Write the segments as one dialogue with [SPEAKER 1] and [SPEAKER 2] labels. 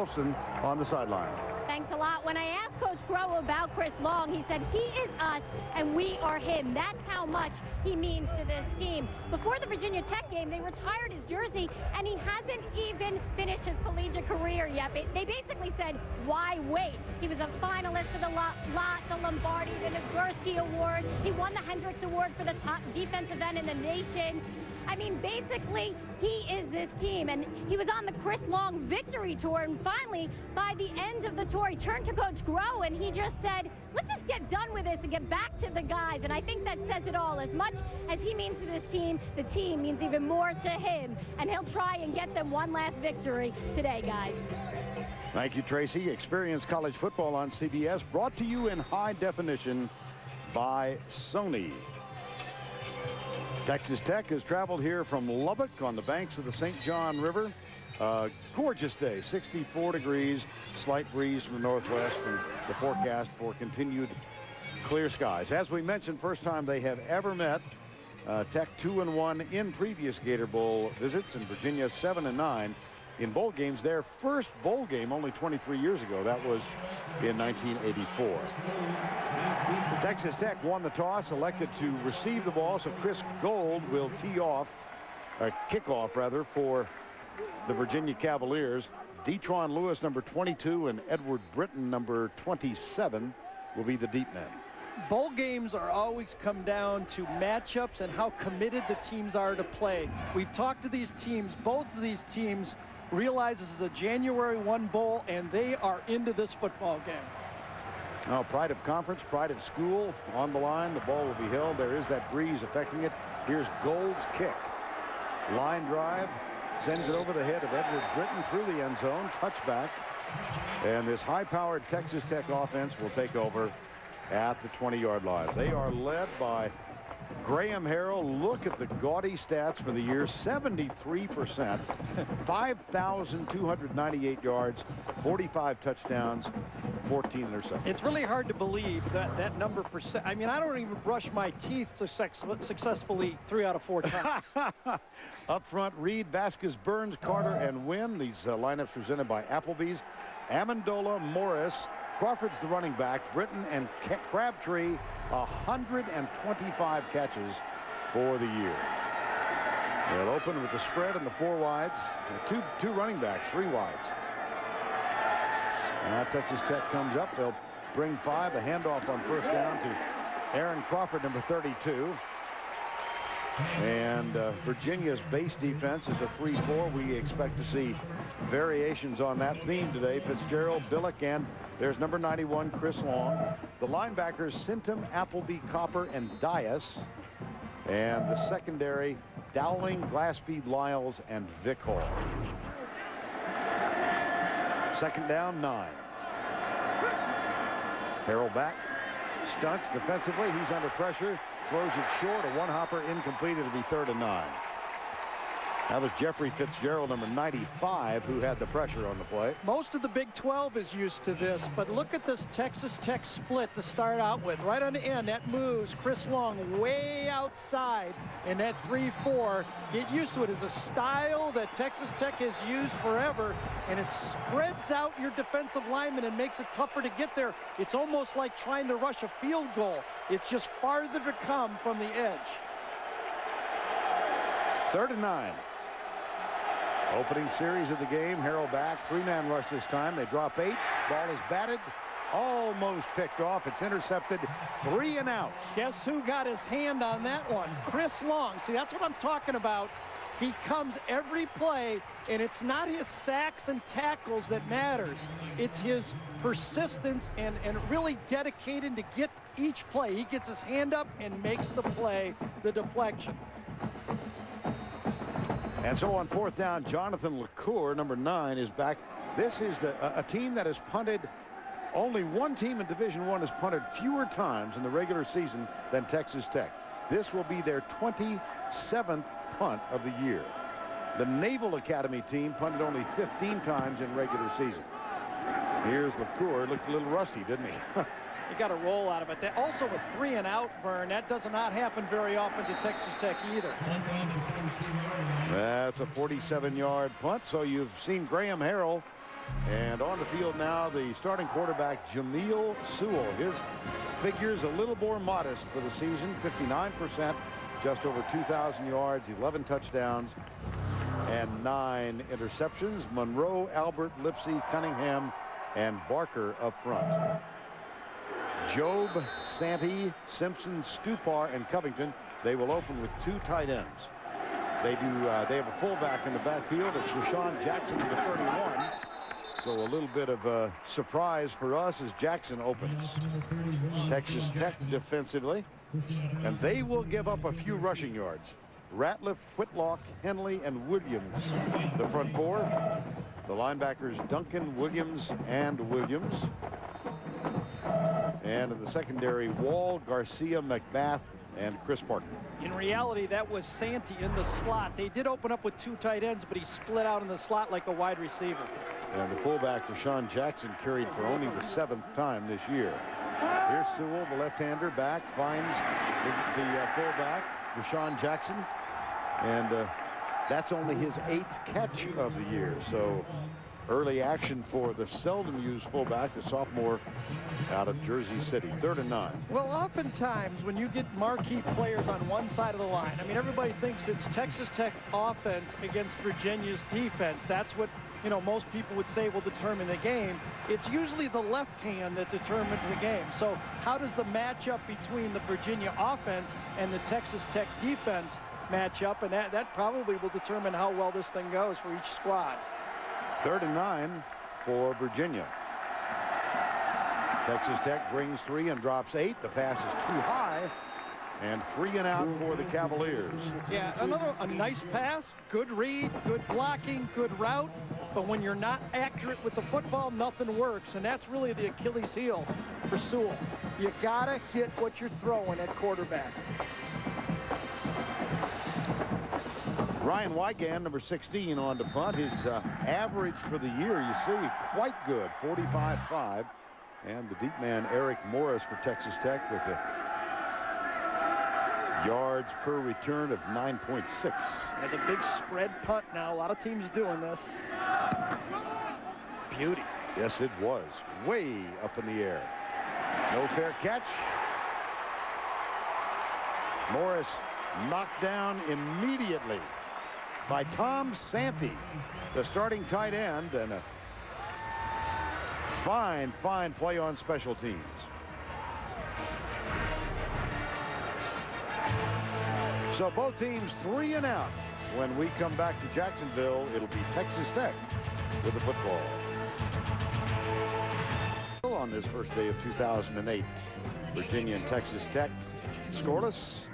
[SPEAKER 1] Wolfson on the sideline.
[SPEAKER 2] Thanks a lot. When I asked Coach Groh about Chris Long, he said he is us and we are him. That's how much he means to this team. Before the Virginia Tech game, they retired his jersey, and he hasn't even finished his collegiate career yet. They basically said, why wait? He was a finalist for the Lombardi, the Nagurski Award. He won the Hendricks Award for the top defensive end in the nation. I mean, basically, he is this team, and he was on the Chris Long victory tour, and finally, by the end of the tour, he turned to Coach Groh, and he just said, let's just get done with this and get back to the guys, and I think that says it all. As much as he means to this team, the team means even more to him, and he'll try and get them one last victory today, guys.
[SPEAKER 1] Thank you, Tracy. Experience college football on CBS, brought to you in high definition by Sony. Texas Tech has traveled here from Lubbock on the banks of the St. John River. Gorgeous day, 64 degrees, slight breeze from the northwest, and the forecast for continued clear skies. As we mentioned, first time they have ever met. Tech 2-1 in previous Gator Bowl visits, and Virginia 7-9 in bowl games. Their first bowl game only 23 years ago. That was in 1984. Texas Tech won the toss, elected to receive the ball, so Chris Gold will kickoff rather, for the Virginia Cavaliers. Detron Lewis, number 22, and Edward Britton, number 27, will be the deep men.
[SPEAKER 3] Bowl games are always come down to matchups and how committed the teams are to play. We've talked to these teams. Both of these teams realize this is a January 1 bowl, and they are into this football game.
[SPEAKER 1] Now, pride of conference, pride of school on the line. The ball will be held. There is that breeze affecting it. Here's Gold's kick. Line drive. Sends it over the head of Edward Britton through the end zone. Touchback. And this high-powered Texas Tech offense will take over at the 20-yard line. They are led by Graham Harrell. Look at the gaudy stats for the year. 73%, 5,298 yards, 45 touchdowns, 14 interceptions.
[SPEAKER 3] It's really hard to believe that number percent. I mean, I don't even brush my teeth successfully 3 out of 4 times.
[SPEAKER 1] Up front, Reed, Vasquez, Burns, Carter, and Wynn. These lineups presented by Applebee's. Amendola, Morris, Crawford's the running back. Britton and Crabtree, 125 catches for the year. They'll open with the spread and the 4 wides. Two running backs, 3 wides. Now Texas Tech comes up. They'll bring 5. A handoff on first down to Aaron Crawford, number 32. And Virginia's base defense is a 3-4. We expect to see variations on that theme today. Fitzgerald, Billick, and there's number 91, Chris Long. The linebackers, Sintum, Appleby, Copper, and Dias. And the secondary, Dowling, Glasspeed, Lyles, and Vic Hall. Second down, 9. Harrell back, stunts defensively. He's under pressure, throws it short. A one-hopper incomplete. It'll be 3rd and 9. That was Jeffrey Fitzgerald, number 95, who had the pressure on the play.
[SPEAKER 3] Most of the Big 12 is used to this, but look at this Texas Tech split to start out with. Right on the end, that moves Chris Long way outside in that 3-4. Get used to it. It's a style that Texas Tech has used forever, and it spreads out your defensive lineman and makes it tougher to get there. It's almost like trying to rush a field goal. It's just farther to come from the edge.
[SPEAKER 1] 3rd and 9. Opening series of the game. Harrell back. 3-man rush this time. They drop 8. Ball is batted. Almost picked off. It's intercepted. 3 and out.
[SPEAKER 3] Guess who got his hand on that one? Chris Long. See, that's what I'm talking about. He comes every play, and it's not his sacks and tackles that matters. It's his persistence and really dedicated to get each play. He gets his hand up and makes the play, the deflection.
[SPEAKER 1] And so on 4th down, Jonathan LaCour, number 9, is back. This is a team that has punted. Only one team in Division I has punted fewer times in the regular season than Texas Tech. This will be their 27th punt of the year. The Naval Academy team punted only 15 times in regular season. Here's LaCour. Looked a little rusty, didn't he?
[SPEAKER 3] You got a roll out of it. Also with 3 and out, Vern, that does not happen very often to Texas Tech either.
[SPEAKER 1] That's a 47-yard punt. So you've seen Graham Harrell And on the field now, the starting quarterback, Jameel Sewell. His figures a little more modest for the season, 59%, just over 2,000 yards, 11 touchdowns, and 9 interceptions. Monroe, Albert, Lipsy, Cunningham, and Barker up front. Job, Santee, Simpson, Stupar, and Covington. They will open with 2 tight ends. They have a fullback in the backfield. It's Rashawn Jackson, the 31. So a little bit of a surprise for us as Jackson opens. Texas Tech defensively, and they will give up a few rushing yards. Ratliff, Whitlock, Henley, and Williams, the front 4. The linebackers Duncan, Williams, and Williams. And in the secondary, Wall, Garcia, McMath, and Chris Parker.
[SPEAKER 3] In reality, that was Santee in the slot. They did open up with 2 tight ends, but he split out in the slot like a wide receiver.
[SPEAKER 1] And the fullback, Rashawn Jackson, carried for only the 7th time this year. Here's Sewell, the left-hander, back, finds the fullback, Rashawn Jackson. And that's only his 8th catch of the year. So early action for the seldom used fullback, the sophomore out of Jersey City. 3rd and 9.
[SPEAKER 3] Well, oftentimes when you get marquee players on one side of the line, I mean, everybody thinks it's Texas Tech offense against Virginia's defense. That's what, you know, most people would say will determine the game. It's usually the left hand that determines the game. So how does the matchup between the Virginia offense and the Texas Tech defense match up? And that probably will determine how well this thing goes for each squad.
[SPEAKER 1] 3rd and 9 for Virginia. Texas Tech brings 3 and drops 8. The pass is too high, and 3 and out for the Cavaliers.
[SPEAKER 3] Yeah, a nice pass, good read, good blocking, good route. But when you're not accurate with the football, nothing works. And that's really the Achilles heel for Sewell. You gotta hit what you're throwing at quarterback.
[SPEAKER 1] Ryan Wygand, number 16, on to punt. His average for the year, you see, quite good, 45.5. And the deep man, Eric Morris, for Texas Tech with a yards per return of 9.6.
[SPEAKER 3] And the big spread punt now. A lot of teams doing this. Beauty.
[SPEAKER 1] Yes, it was. Way up in the air. No fair catch. Morris knocked down immediately by Tom Santee, the starting tight end, and a fine play on special teams. So both teams 3 and out. When we come back to Jacksonville, it'll be Texas Tech with the football. On this first day of 2008, Virginia and Texas Tech scoreless,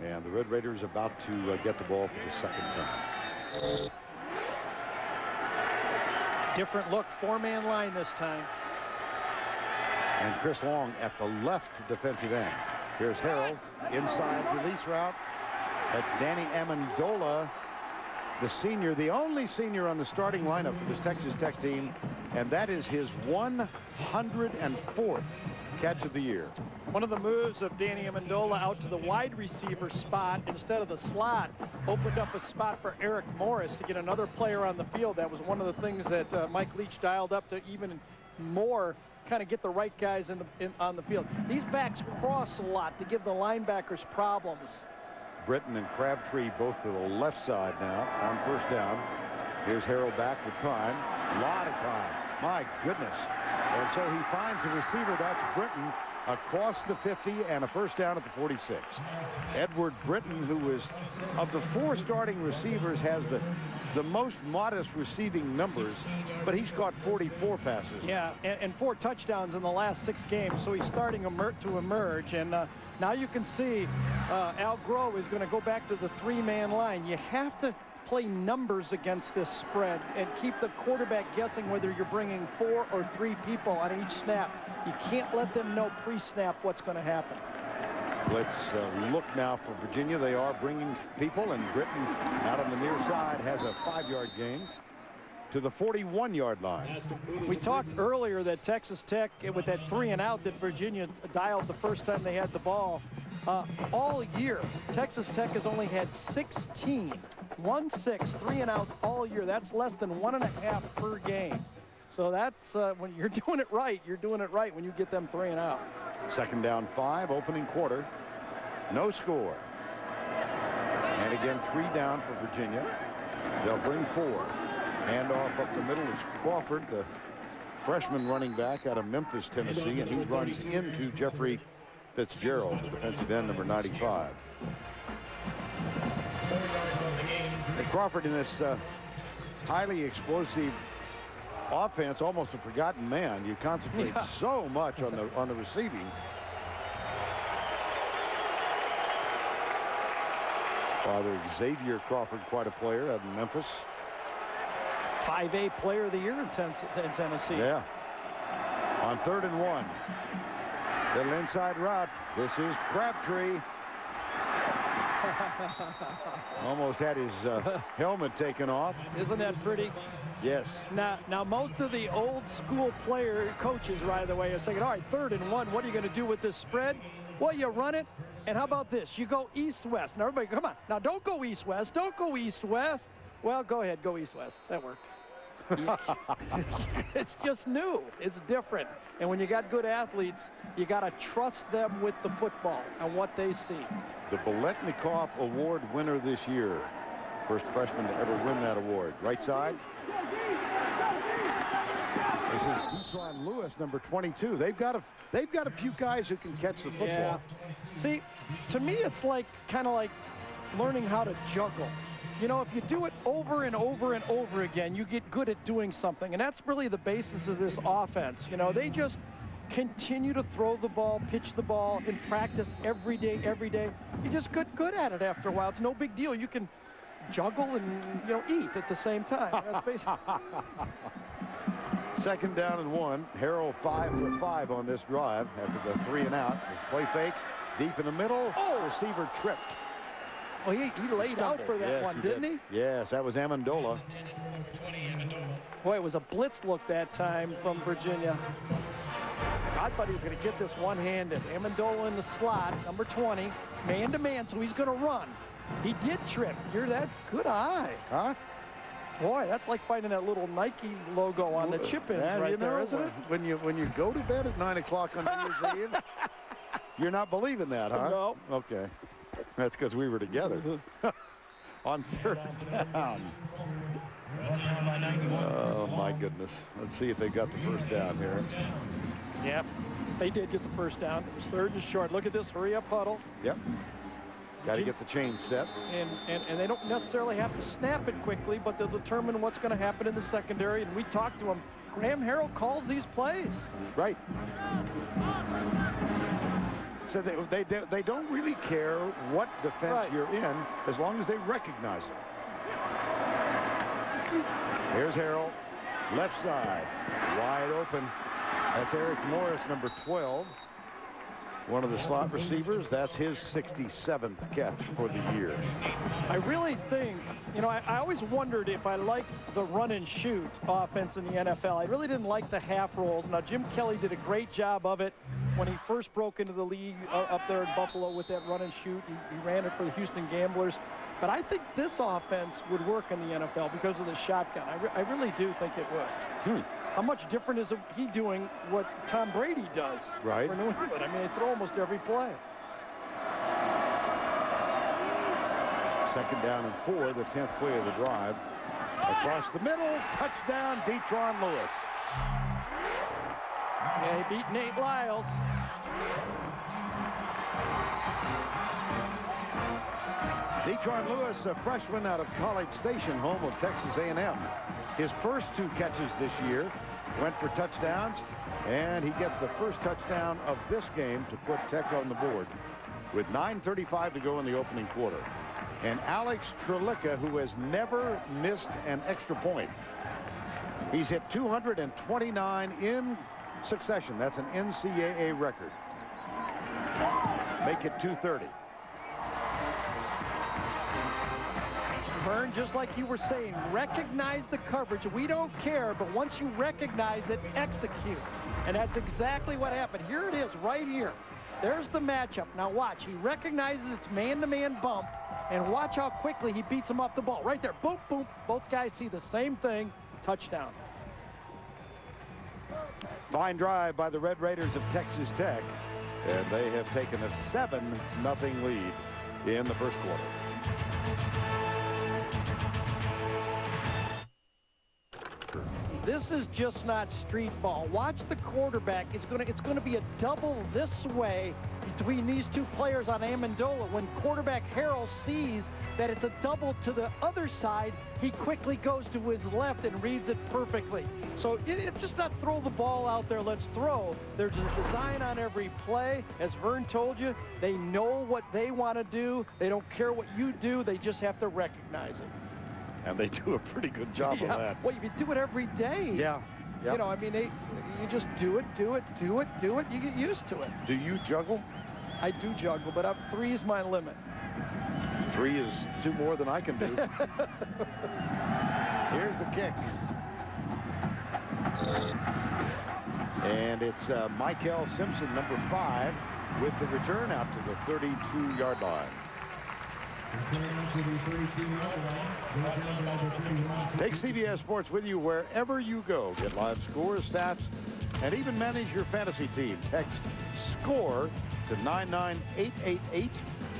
[SPEAKER 1] and the Red Raiders about to get the ball for the 2nd time.
[SPEAKER 3] Different look, 4-man line this time.
[SPEAKER 1] And Chris Long at the left defensive end. Here's Harrell, inside release route. That's Danny Amendola, the senior, the only senior on the starting lineup for this Texas Tech team, and that is his 104th catch of the year.
[SPEAKER 3] One of the moves of Danny Amendola out to the wide receiver spot instead of the slot opened up a spot for Eric Morris to get another player on the field. That was one of the things that Mike Leach dialed up to even more, kind of get the right guys on the field. These backs cross a lot to give the linebackers problems.
[SPEAKER 1] Britton and Crabtree both to the left side now on 1st down. Here's Harrell back with time. A lot of time. My goodness. And so he finds the receiver. That's Britton across the 50 and a 1st down at the 46. Edward Britton, who is of the 4 starting receivers, has the most modest receiving numbers, but he's caught 44 passes.
[SPEAKER 3] Yeah, and 4 touchdowns in the last 6 games, so he's starting to emerge. And now you can see Al Groh is going to go back to the 3-man line. You have to play numbers against this spread and keep the quarterback guessing whether you're bringing 4 or 3 people on each snap. You can't let them know pre-snap what's going to happen.
[SPEAKER 1] Let's look now for Virginia. They are bringing people, and Britton out on the near side has a 5-yard gain to the 41-yard line.
[SPEAKER 3] We talked earlier that Texas Tech, with that 3 and out that Virginia dialed the first time they had the ball, all year, Texas Tech has only had 16, 1-6, 3 and outs all year. That's less than 1.5 per game. So that's when you're doing it right, you're doing it right when you get them 3 and out.
[SPEAKER 1] 2nd down 5, opening quarter. No score. And again, 3 down for Virginia. They'll bring 4. Handoff up the middle. It's Crawford, the freshman running back out of Memphis, Tennessee, and he runs into Jeffrey Fitzgerald, the defensive end, number 95. And Crawford in this highly explosive offense, almost a forgotten man. You concentrate so much on the receiving. Father Xavier Crawford, quite a player out in Memphis.
[SPEAKER 3] 5A player of the year in Tennessee.
[SPEAKER 1] Yeah. On 3rd and 1. Little inside route. This is Crabtree. Almost had his helmet taken off.
[SPEAKER 3] Isn't that pretty?
[SPEAKER 1] Yes.
[SPEAKER 3] Now most of the old school coaches right away are saying, all right, 3rd and 1, what are you going to do with this spread? Well, you run it, and how about this? You go east-west. Now, everybody, come on. Now, don't go east-west. Don't go east-west. Well, go ahead. Go east-west. That worked. It's just new. It's different. And when you got good athletes, you got to trust them with the football and what they see.
[SPEAKER 1] The Biletnikoff Award winner this year. First freshman to ever win that award. Right side. This is Detroit Lewis, number 22. They've got a few guys who can catch the football.
[SPEAKER 3] Yeah. See, to me, it's kind of like learning how to juggle. You know, if you do it over and over and over again, you get good at doing something. And that's really the basis of this offense. You know, they just continue to throw the ball, pitch the ball in practice every day, every day. You just get good at it after a while. It's no big deal. You can juggle and, you know, eat at the same time. That's basically.
[SPEAKER 1] 2nd down and 1. Harrell 5 for 5 on this drive after the 3 and out. His play fake deep in the middle. Oh, receiver tripped.
[SPEAKER 3] Well, he laid out for that one, didn't he?
[SPEAKER 1] Yes, that was Amendola.
[SPEAKER 3] Boy, it was a blitz look that time from Virginia. I thought he was going to get this one-handed. Amendola in the slot, number 20, man-to-man, so he's going to run. He did trip. You're that good eye.
[SPEAKER 1] Huh?
[SPEAKER 3] Boy, that's like finding that little Nike logo on the chip-ins right there, isn't it?
[SPEAKER 1] When you go to bed at 9 o'clock on New Year's Eve, you're not believing that, huh?
[SPEAKER 3] No.
[SPEAKER 1] Okay. That's because we were together. On 3rd down. Oh, my goodness. Let's see if they got the first down here.
[SPEAKER 3] Yep, they did get the first down. It was 3rd and short. Look at this hurry-up huddle.
[SPEAKER 1] Yep. Got to get the chain set.
[SPEAKER 3] And they don't necessarily have to snap it quickly, but they'll determine what's going to happen in the secondary. And we talked to him. Graham Harrell calls these plays. Right.
[SPEAKER 1] So they don't really care what defense you're in as long as they recognize it. Here's Harrell, left side, wide open. That's Eric Norris, number 12. One of the slot receivers. That's his 67th catch for the year.
[SPEAKER 3] I really think, you know, I always wondered if I liked the run and shoot offense in the NFL. I really didn't like the half rolls. Now, Jim Kelly did a great job of it when he first broke into the league up there in Buffalo with that run and shoot. He ran it for the Houston Gamblers. But I think this offense would work in the NFL because of the shotgun. I really do think it would. How much different is he doing what Tom Brady does for New England? I mean, they throw almost every play.
[SPEAKER 1] 2nd down and 4, the 10th play of the drive. Across the middle, touchdown, Detroit Lewis.
[SPEAKER 3] Yeah, he beat Nate Lyles.
[SPEAKER 1] Detroit Lewis, a freshman out of College Station, home of Texas A&M. His first 2 catches this year went for touchdowns, and he gets the first touchdown of this game to put Tech on the board with 9:35 to go in the opening quarter. And Alex Trelica, who has never missed an extra point. He's hit 229 in succession. That's an NCAA record. Make it 230.
[SPEAKER 3] Vern, just like you were saying, recognize the coverage. We don't care, but once you recognize it, execute. And that's exactly what happened. Here it is, right here. There's the matchup. Now watch, he recognizes it's man-to-man bump, and watch how quickly he beats him off the ball. Right there, boom, boom. Both guys see the same thing, touchdown.
[SPEAKER 1] Fine drive by the Red Raiders of Texas Tech, and they have taken a 7-0 lead in the first quarter.
[SPEAKER 3] This is just not street ball. Watch the quarterback. It's going to be a double this way between these two players on Amendola. When quarterback Harrell sees that it's a double to the other side, he quickly goes to his left and reads it perfectly. So it's just not throw the ball out there, let's throw. There's a design on every play. As Vern told you, they know what they want to do. They don't care what you do. They just have to recognize it.
[SPEAKER 1] And they do a pretty good job of that.
[SPEAKER 3] Well, if you do it every day.
[SPEAKER 1] Yeah. Yep.
[SPEAKER 3] You know, I mean, you just do it. You get used to it.
[SPEAKER 1] Do you juggle?
[SPEAKER 3] I do juggle, but 3 is my limit.
[SPEAKER 1] 3 is 2 more than I can do. Here's the kick. And it's Michael Simpson, number 5, with the return out to the 32-yard line. Take CBS Sports with you wherever you go. Get live scores, stats, and even manage your fantasy team. Text SCORE to 99888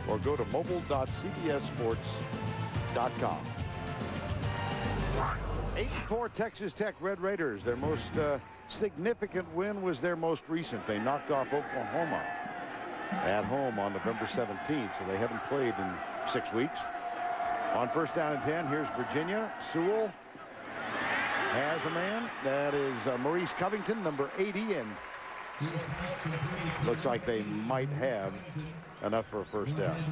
[SPEAKER 1] or go to mobile.cbssports.com. 8-4 Texas Tech Red Raiders. Their most significant win was their most recent. They knocked off Oklahoma at home on November 17th, so they haven't played in 6 weeks. On first down and 10, here's Virginia. Sewell has a man. That is Maurice Covington, number 80, and looks like they might have enough for a first down.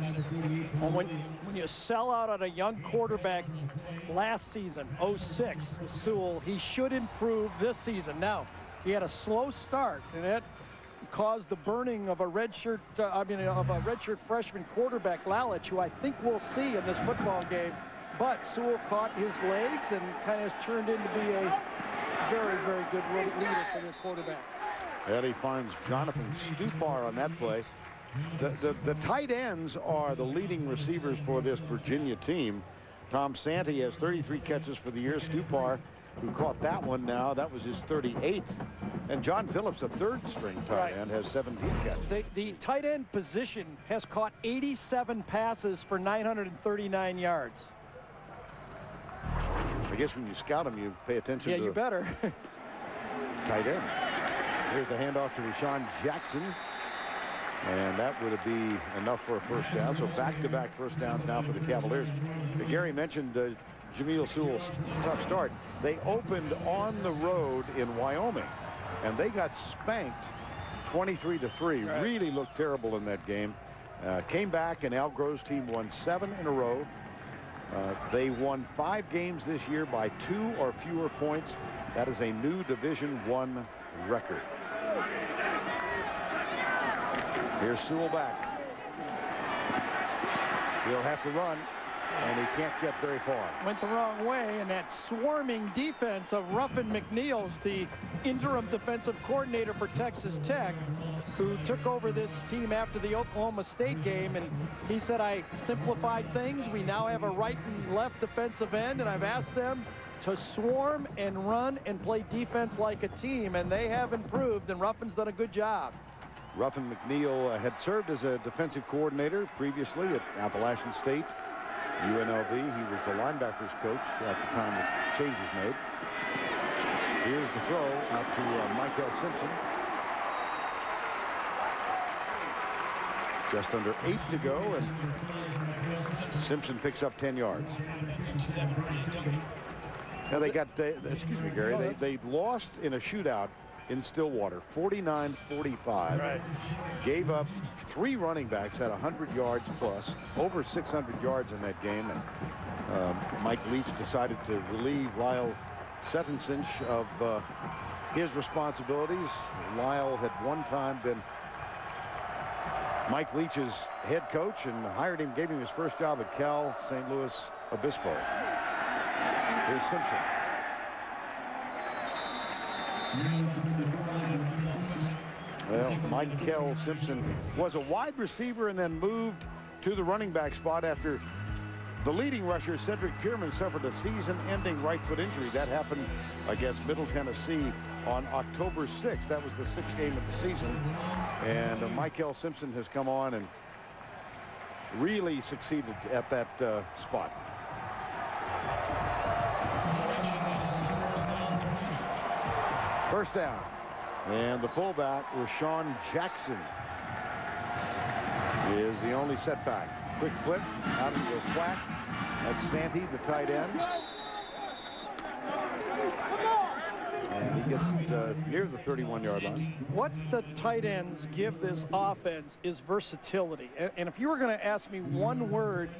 [SPEAKER 3] Well, when you sell out on a young quarterback last season, 06, Sewell, he should improve this season. Now, he had a slow start, and that caused the burning of a redshirt freshman quarterback, Lalich, who I think we'll see in this football game. But Sewell caught his legs and kind of has turned into be a very, very good leader for their quarterback.
[SPEAKER 1] And he finds Jonathan Stupar on that play. The tight ends are the leading receivers for this Virginia team. Tom Santee has 33 catches for the year. Stupar, who caught that one now, that was his 38th. And John Phillips, a third-string tight end, has 17 catches.
[SPEAKER 3] The tight end position has caught 87 passes for 939 yards.
[SPEAKER 1] I guess when you scout them, you pay attention to
[SPEAKER 3] you better.
[SPEAKER 1] Tight end. Here's the handoff to Rashawn Jackson. And that would be enough for a first down. So back-to-back first downs now for the Cavaliers. Gary mentioned Jameel Sewell's tough start. They opened on the road in Wyoming, and they got spanked 23-3.
[SPEAKER 3] Right.
[SPEAKER 1] Really looked terrible in that game. Came back, and Al Groh's team won 7 in a row. They won 5 games this year by 2 or fewer points. That is a new Division I record. Here's Sewell back. He'll have to run, and he can't get very far.
[SPEAKER 3] Went the wrong way, and that swarming defense of Ruffin McNeils, the interim defensive coordinator for Texas Tech, who took over this team after the Oklahoma State game, and he said, I simplified things. We now have a right and left defensive end, and I've asked them to swarm and run and play defense like a team, and they have improved, and Ruffin's done a good job.
[SPEAKER 1] Ruffin McNeil had served as a defensive coordinator previously at Appalachian State, UNLV. He was the linebackers coach at the time the change was made. Here's the throw out to Michael Simpson. Just under 8 to go, and Simpson picks up 10 yards. Now they got, excuse me, Gary, they lost in a shootout in Stillwater, 49-45.
[SPEAKER 3] Right.
[SPEAKER 1] Gave up 3 running backs at 100 yards plus, over 600 yards in that game. And Mike Leach decided to relieve Lyle Settencinch of his responsibilities. Lyle had one time been Mike Leach's head coach and hired him, gave him his first job at Cal St. Louis Obispo. Here's Simpson. Well, Michael Simpson was a wide receiver and then moved to the running back spot after The leading rusher, Cedric Pierman, suffered a season-ending right foot injury. That happened against Middle Tennessee on October 6th. That was the 6th game of the season. And Michael Simpson has come on and really succeeded at that spot. First down. And the fullback, Rashawn Jackson, is the only setback. Quick flip out into the flat. That's Santee, the tight end. And he gets near the 31-yard line.
[SPEAKER 3] What the tight ends give this offense is versatility. And if you were going to ask me one word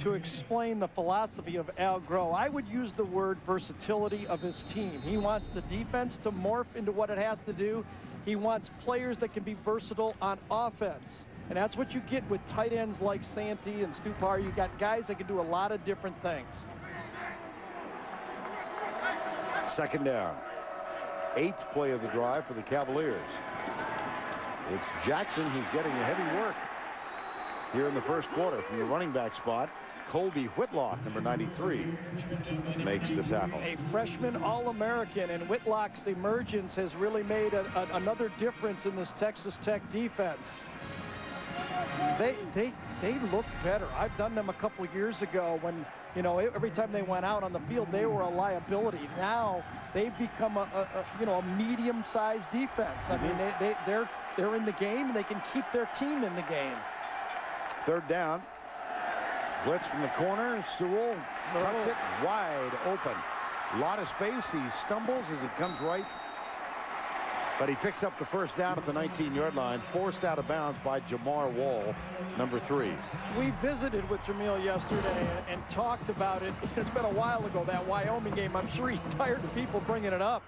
[SPEAKER 3] to explain the philosophy of Al Groh, I would use the word versatility of his team. He wants the defense to morph into what it has to do. He wants players that can be versatile on offense. And that's what you get with tight ends like Santee and Stupar. You got guys that can do a lot of different things.
[SPEAKER 1] Second down. 8th play of the drive for the Cavaliers. It's Jackson who's getting the heavy work here in the first quarter from the running back spot. Colby Whitlock, number 93, makes the tackle.
[SPEAKER 3] A freshman All-American, and Whitlock's emergence has really made another difference in this Texas Tech defense. They look better. I've done them a couple years ago when, you know, every time they went out on the field, they were a liability. Now they've become a medium-sized defense. I mean, they're in the game, and they can keep their team in the game.
[SPEAKER 1] Third down. Blitz from the corner. Sewell cuts it wide open. A lot of space. He stumbles as he comes right. But he picks up the first down at the 19-yard line, forced out of bounds by Jamar Wall, number 3.
[SPEAKER 3] We visited with Jamil yesterday and talked about it. It's been a while ago, that Wyoming game. I'm sure he's tired of people bringing it up.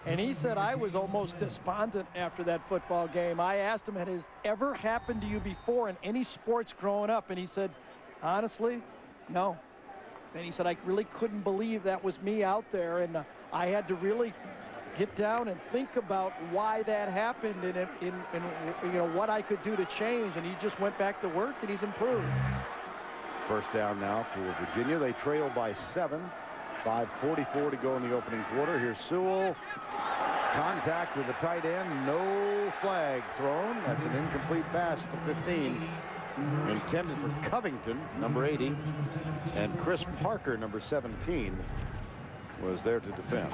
[SPEAKER 3] And he said, I was almost despondent after that football game. I asked him, had it ever happened to you before in any sports growing up? And he said, honestly, no. And he said, I really couldn't believe that was me out there. And I had to really get down and think about why that happened and you know, what I could do to change. And he just went back to work, and he's improved.
[SPEAKER 1] First down now for Virginia. They trail by 7. 5:44 to go in the opening quarter. Here's Sewell. Contact with the tight end. No flag thrown. That's an incomplete pass to 15. Intended for Covington, number 80. And Chris Parker, number 17. Was there to defend.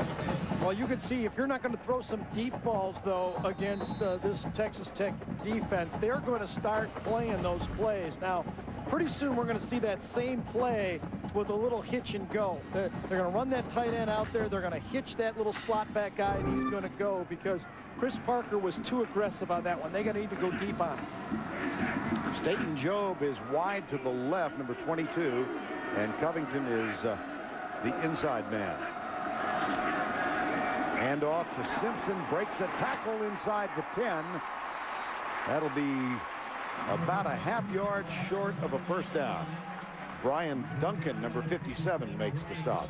[SPEAKER 3] Well, you can see if you're not going to throw some deep balls, though, against this Texas Tech defense, they're going to start playing those plays. Now, pretty soon we're going to see that same play with a little hitch and go. They're going to run that tight end out there. They're going to hitch that little slot back guy, and he's going to go because Chris Parker was too aggressive on that one. They're going to need to go deep on him.
[SPEAKER 1] Staten Job is wide to the left, number 22, and Covington is the inside man. Hand off to Simpson, breaks a tackle inside the 10. That'll be about a half-yard short of a first down. Brian Duncan, number 57, makes the stop.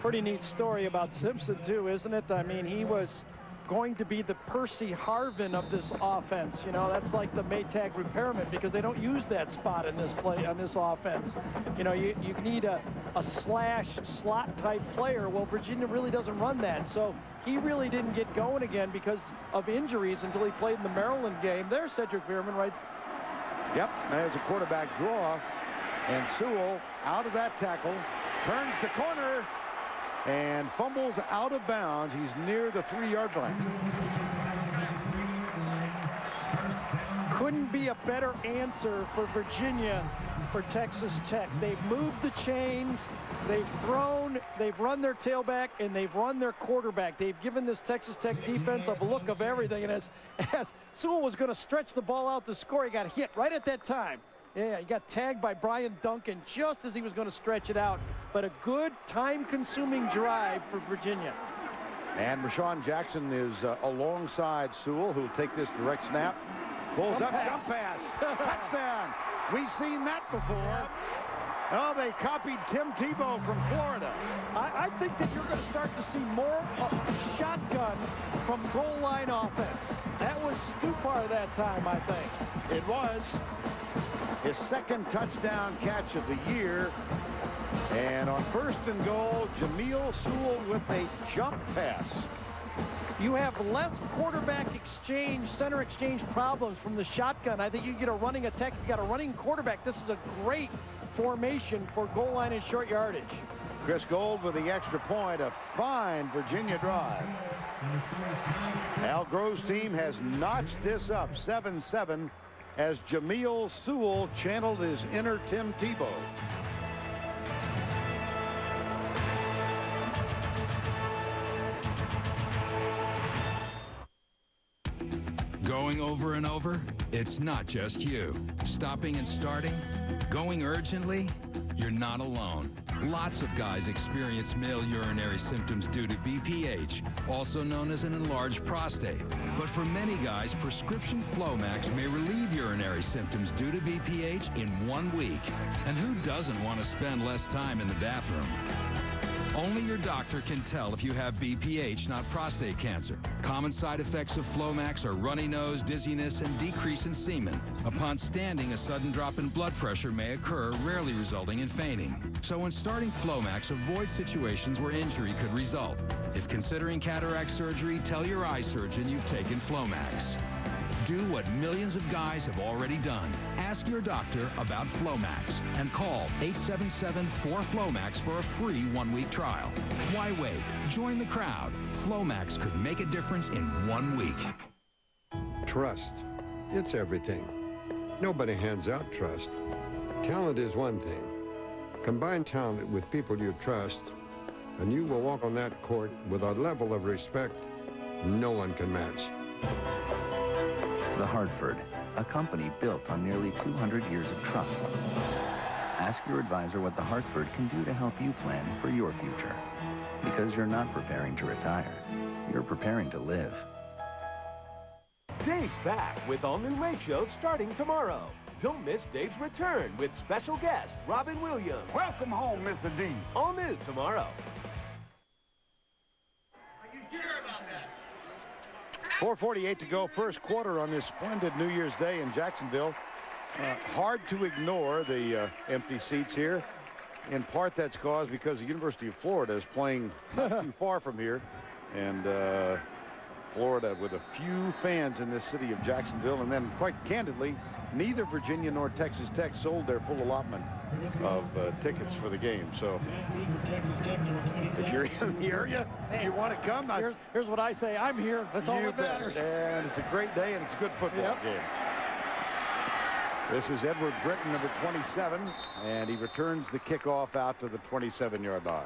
[SPEAKER 3] Pretty neat story about Simpson, too, isn't it? I mean, he was going to be the Percy Harvin of this offense. You know, that's like the Maytag repairman, because they don't use that spot in this play on this offense. You know, you need a slash slot type player. Well, Virginia really doesn't run that. So he really didn't get going again because of injuries until he played in the Maryland game. There's Cedric Bierman, right?
[SPEAKER 1] Yep, there's a quarterback draw. And Sewell out of that tackle, turns the corner, and fumbles out of bounds. He's near the 3-yard line.
[SPEAKER 3] Couldn't be a better answer for Virginia for Texas Tech. They've moved the chains, they've thrown, they've run their tailback, and they've run their quarterback. They've given this Texas Tech defense a look of everything. And as Sewell was going to stretch the ball out to score, he got hit right at that time. Yeah, he got tagged by Brian Duncan just as he was going to stretch it out. But a good time-consuming drive for Virginia.
[SPEAKER 1] And Rashawn Jackson is alongside Sewell, who'll take this direct snap. Pulls up, jump pass, touchdown. We've seen that before. Oh, they copied Tim Tebow from Florida.
[SPEAKER 3] I think that you're going to start to see more shotgun from goal line offense. That was Stupar that time, I think.
[SPEAKER 1] It was. his second touchdown catch of the year. And on 1st and goal, Jameel Sewell with a jump pass.
[SPEAKER 3] You have less quarterback exchange, center exchange problems from the shotgun. I think you get a running attack. You got a running quarterback. This is a great formation for goal line and short yardage.
[SPEAKER 1] Chris Gold with the extra point. A fine Virginia drive. Al Grove's team has notched this up 7-7 as Jameel Sewell channeled his inner Tim Tebow.
[SPEAKER 4] Going over and over? It's not just you. Stopping and starting? Going urgently? You're not alone. Lots of guys experience male urinary symptoms due to BPH, also known as an enlarged prostate. But for many guys, prescription Flomax may relieve urinary symptoms due to BPH in 1 week. And who doesn't want to spend less time in the bathroom? Only your doctor can tell if you have BPH, not prostate cancer. Common side effects of Flomax are runny nose, dizziness, and decrease in semen. Upon standing, a sudden drop in blood pressure may occur, rarely resulting in fainting. So when starting Flomax, avoid situations where injury could result. If considering cataract surgery, tell your eye surgeon you've taken Flomax. Do what millions of guys have already done. Ask your doctor about Flomax and call 877-4FLOMAX for a free 1-week trial. Why wait? Join the crowd. Flomax could make a difference in 1 week.
[SPEAKER 5] Trust. It's everything. Nobody hands out trust. Talent is one thing. Combine talent with people you trust, and you will walk on that court with a level of respect no one can match.
[SPEAKER 6] The Hartford, a company built on nearly 200 years of trust. Ask your advisor what the Hartford can do to help you plan for your future. Because you're not preparing to retire, you're preparing to live.
[SPEAKER 7] Dave's back with all new late shows starting tomorrow. Don't miss Dave's return with special guest Robin Williams.
[SPEAKER 8] Welcome home, Mr. D.
[SPEAKER 7] All new tomorrow.
[SPEAKER 8] Are you sure about that?
[SPEAKER 1] 4:48 to go, first quarter on this splendid New Year's Day in Jacksonville. Hard to ignore the empty seats here. In part, that's caused because the University of Florida is playing not too far from here. And Florida with a few fans in this city of Jacksonville. And then, quite candidly, neither Virginia nor Texas Tech sold their full allotment of tickets for the game. So if you're in the area, you want to come.
[SPEAKER 3] Here's what I say. I'm here. That's all that matters.
[SPEAKER 1] And it's a great day, and it's a good football game. This is Edward Britton, number 27, and he returns the kickoff out to the 27-yard line.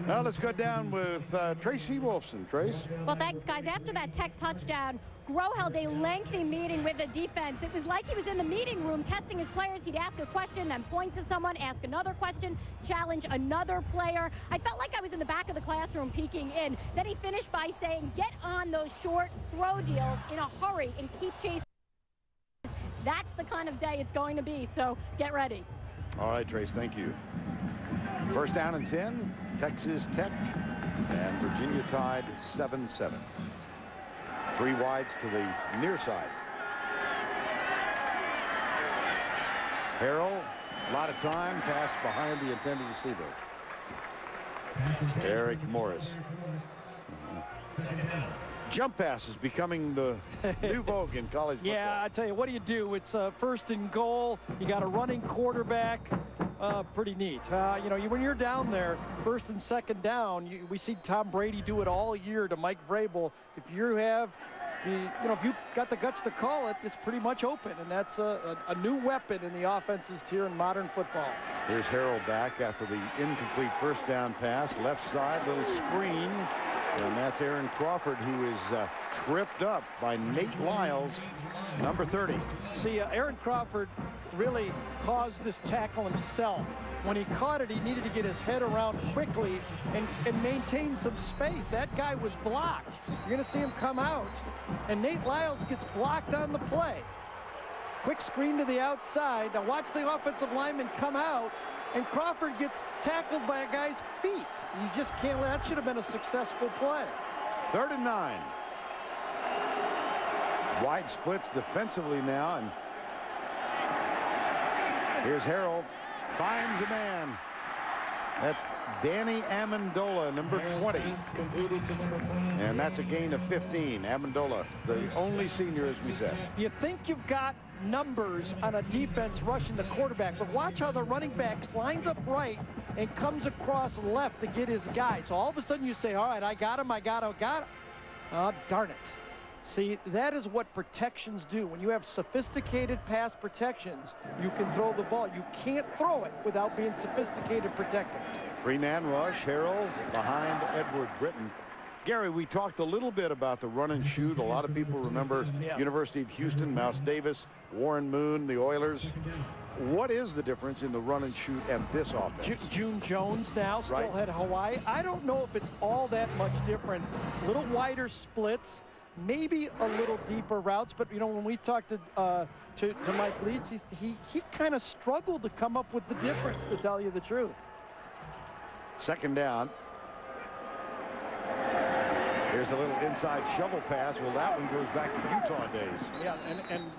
[SPEAKER 1] Now let's go down with Tracy Wolfson. Trace?
[SPEAKER 2] Well, thanks, guys. After that Tech touchdown, Groh held a lengthy meeting with the defense. It was like he was in the meeting room testing his players. He'd ask a question, then point to someone, ask another question, challenge another player. I felt like I was in the back of the classroom peeking in. Then he finished by saying, get on those short throw deals in a hurry and keep chasing. That's the kind of day it's going to be, so get ready.
[SPEAKER 1] All right, Trace, thank you. First down and 10, Texas Tech, and Virginia tied 7-7. 3 wides to the near side. Harrell, a lot of time, pass behind the intended receiver. Eric Morris. Jump pass is becoming the new vogue in college football.
[SPEAKER 3] Yeah, I tell you, what do? It's first and goal. You got a running quarterback. Pretty neat. You know, when you're down there, first and second down, we see Tom Brady do it all year to Mike Vrabel. If you have if you got the guts to call it, it's pretty much open, and that's a new weapon in the offenses here in modern football.
[SPEAKER 1] Here's Harrell back after the incomplete first down pass. Left side, little screen. And that's Aaron Crawford, who is tripped up by Nate Lyles, number 30.
[SPEAKER 3] See, Aaron Crawford really caused this tackle himself. When he caught it, he needed to get his head around quickly and maintain some space. That guy was blocked. You're going to see him come out. And Nate Lyles gets blocked on the play. Quick screen to the outside. Now watch the offensive lineman come out. And Crawford gets tackled by a guy's feet. You just can't. That should have been a successful play.
[SPEAKER 1] 3rd and 9. Wide splits defensively now, and Here's Harrell. Finds a man. That's Danny Amendola, number 20. And that's a gain of 15. Amendola, the only senior, as we said.
[SPEAKER 3] You think you've got numbers on a defense rushing the quarterback, but watch how the running back lines up right and comes across left to get his guy. So all of a sudden you say, all right, I got him. Oh, darn it. See, that is what protections do. When you have sophisticated pass protections, you can throw the ball. You can't throw it without being sophisticated protecting.
[SPEAKER 1] Three-man rush. Harrell behind Edward Britton. Gary, we talked a little bit about the run and shoot. A lot of people remember University of Houston, Mouse Davis, Warren Moon, the Oilers. What is the difference in the run and shoot and this offense?
[SPEAKER 3] June Jones now still had Hawaii. I don't know if it's all that much different. A little wider splits. Maybe a little deeper routes, but you know, when we talked to Mike Leach, he kind of struggled to come up with the difference, to tell you the truth.
[SPEAKER 1] Second down. Here's a little inside shovel pass. Well, that one goes back to Utah days.
[SPEAKER 3] Yeah,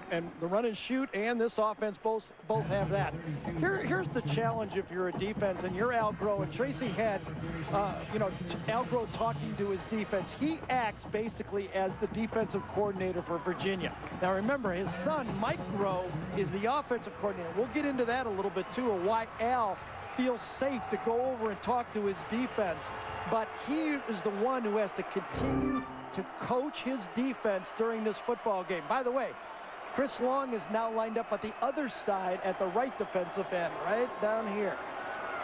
[SPEAKER 3] and the run and shoot and this offense both have that. Here's the challenge if you're a defense and you're Al Groh, and Tracy had, Al Groh talking to his defense. He acts basically as the defensive coordinator for Virginia. Now remember, his son, Mike Groh, is the offensive coordinator. We'll get into that a little bit too, of why Al feels safe to go over and talk to his defense. But he is the one who has to continue to coach his defense during this football game. By the way, Chris Long is now lined up at the other side at the right defensive end, right down here.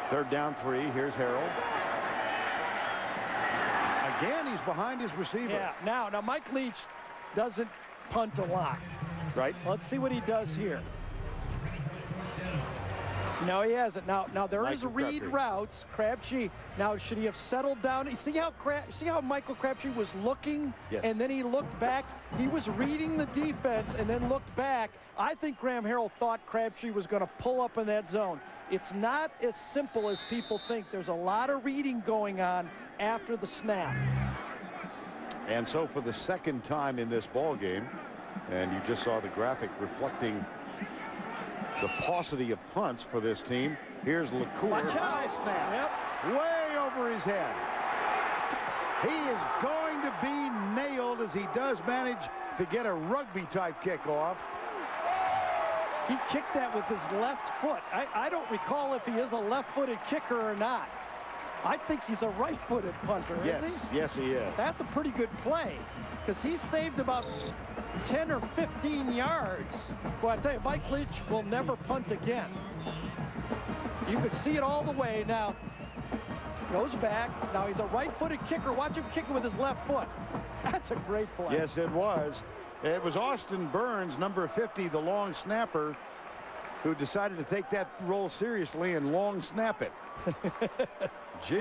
[SPEAKER 1] Third down 3. Here's Harrell. Again, he's behind his receiver.
[SPEAKER 3] Yeah, now Mike Leach doesn't punt a lot.
[SPEAKER 1] Right.
[SPEAKER 3] Let's see what he does here. No, he hasn't. Now there is read routes. Crabtree. Now, should he have settled down? You see how Michael Crabtree was looking, and then he looked back. He was reading the defense and then looked back. I think Graham Harrell thought Crabtree was going to pull up in that zone. It's not as simple as people think. There's a lot of reading going on after the snap.
[SPEAKER 1] And so for the second time in this ball game, and you just saw the graphic reflecting the paucity of punts for this team. Here's LaCour. High snap. Way over his head. He is going to be nailed as he does manage to get a rugby-type kickoff.
[SPEAKER 3] He kicked that with his left foot. I don't recall if he is a left-footed kicker or not. I think he's a right-footed punter, is he?
[SPEAKER 1] Yes, he is.
[SPEAKER 3] That's a pretty good play, because he saved about 10 or 15 yards. Well, I tell you, Mike Leach will never punt again. You could see it all the way. Now, goes back. Now he's a right-footed kicker. Watch him kick it with his left foot. That's a great play.
[SPEAKER 1] Yes, it was. It was Austin Burns, number 50, the long snapper, who decided to take that role seriously and long snap it.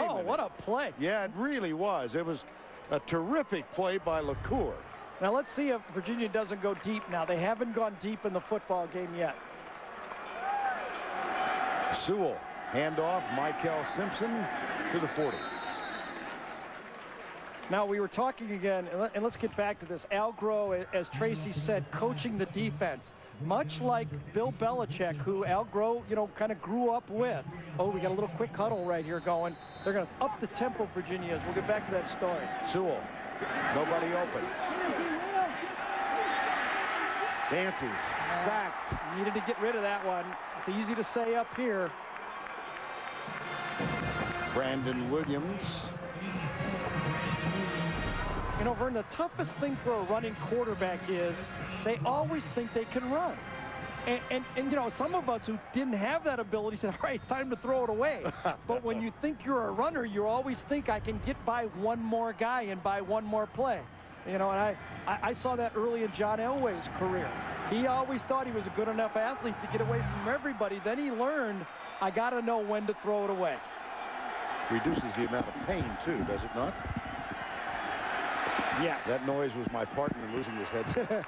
[SPEAKER 3] Oh, what a play.
[SPEAKER 1] Yeah, it really was. It was a terrific play by LaCour.
[SPEAKER 3] Now let's see if Virginia doesn't go deep now. They haven't gone deep in the football game yet.
[SPEAKER 1] Sewell, handoff, Michael Simpson to the 40.
[SPEAKER 3] Now we were talking again, and let's get back to this. Al Groh, as Tracy said, coaching the defense. Much like Bill Belichick, who Al Groh, kind of grew up with. Oh, we got a little quick huddle right here going. They're going to up the tempo, Virginia, as we'll get back to that story.
[SPEAKER 1] Sewell, nobody open. Dances, sacked.
[SPEAKER 3] Needed to get rid of that one. It's easy to say up here.
[SPEAKER 1] Brandon Williams.
[SPEAKER 3] Vern, the toughest thing for a running quarterback is they always think they can run. And some of us who didn't have that ability said, all right, time to throw it away. But when you think you're a runner, you always think I can get by one more guy and by one more play. And I saw that early in John Elway's career. He always thought he was a good enough athlete to get away from everybody. Then he learned, I got to know when to throw it away. Reduces the amount of pain, too, does it not? Yes. That noise was my partner losing his headset.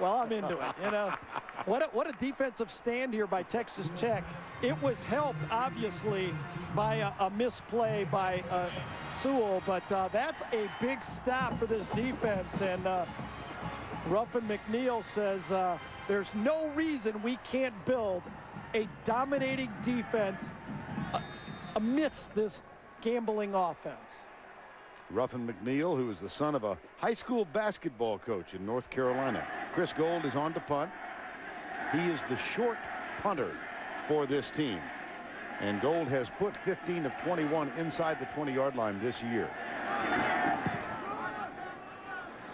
[SPEAKER 3] Well, I'm into it. What a defensive stand here by Texas Tech. It was helped, obviously, by a misplay by Sewell, but that's a big stop for this defense. And Ruffin McNeil says there's no reason we can't build a dominating defense amidst this gambling offense.
[SPEAKER 1] Ruffin McNeil, who is the son of a high school basketball coach in North Carolina. Chris Gold is on to punt. He is the short punter for this team. And Gold has put 15 of 21 inside the 20-yard line this year.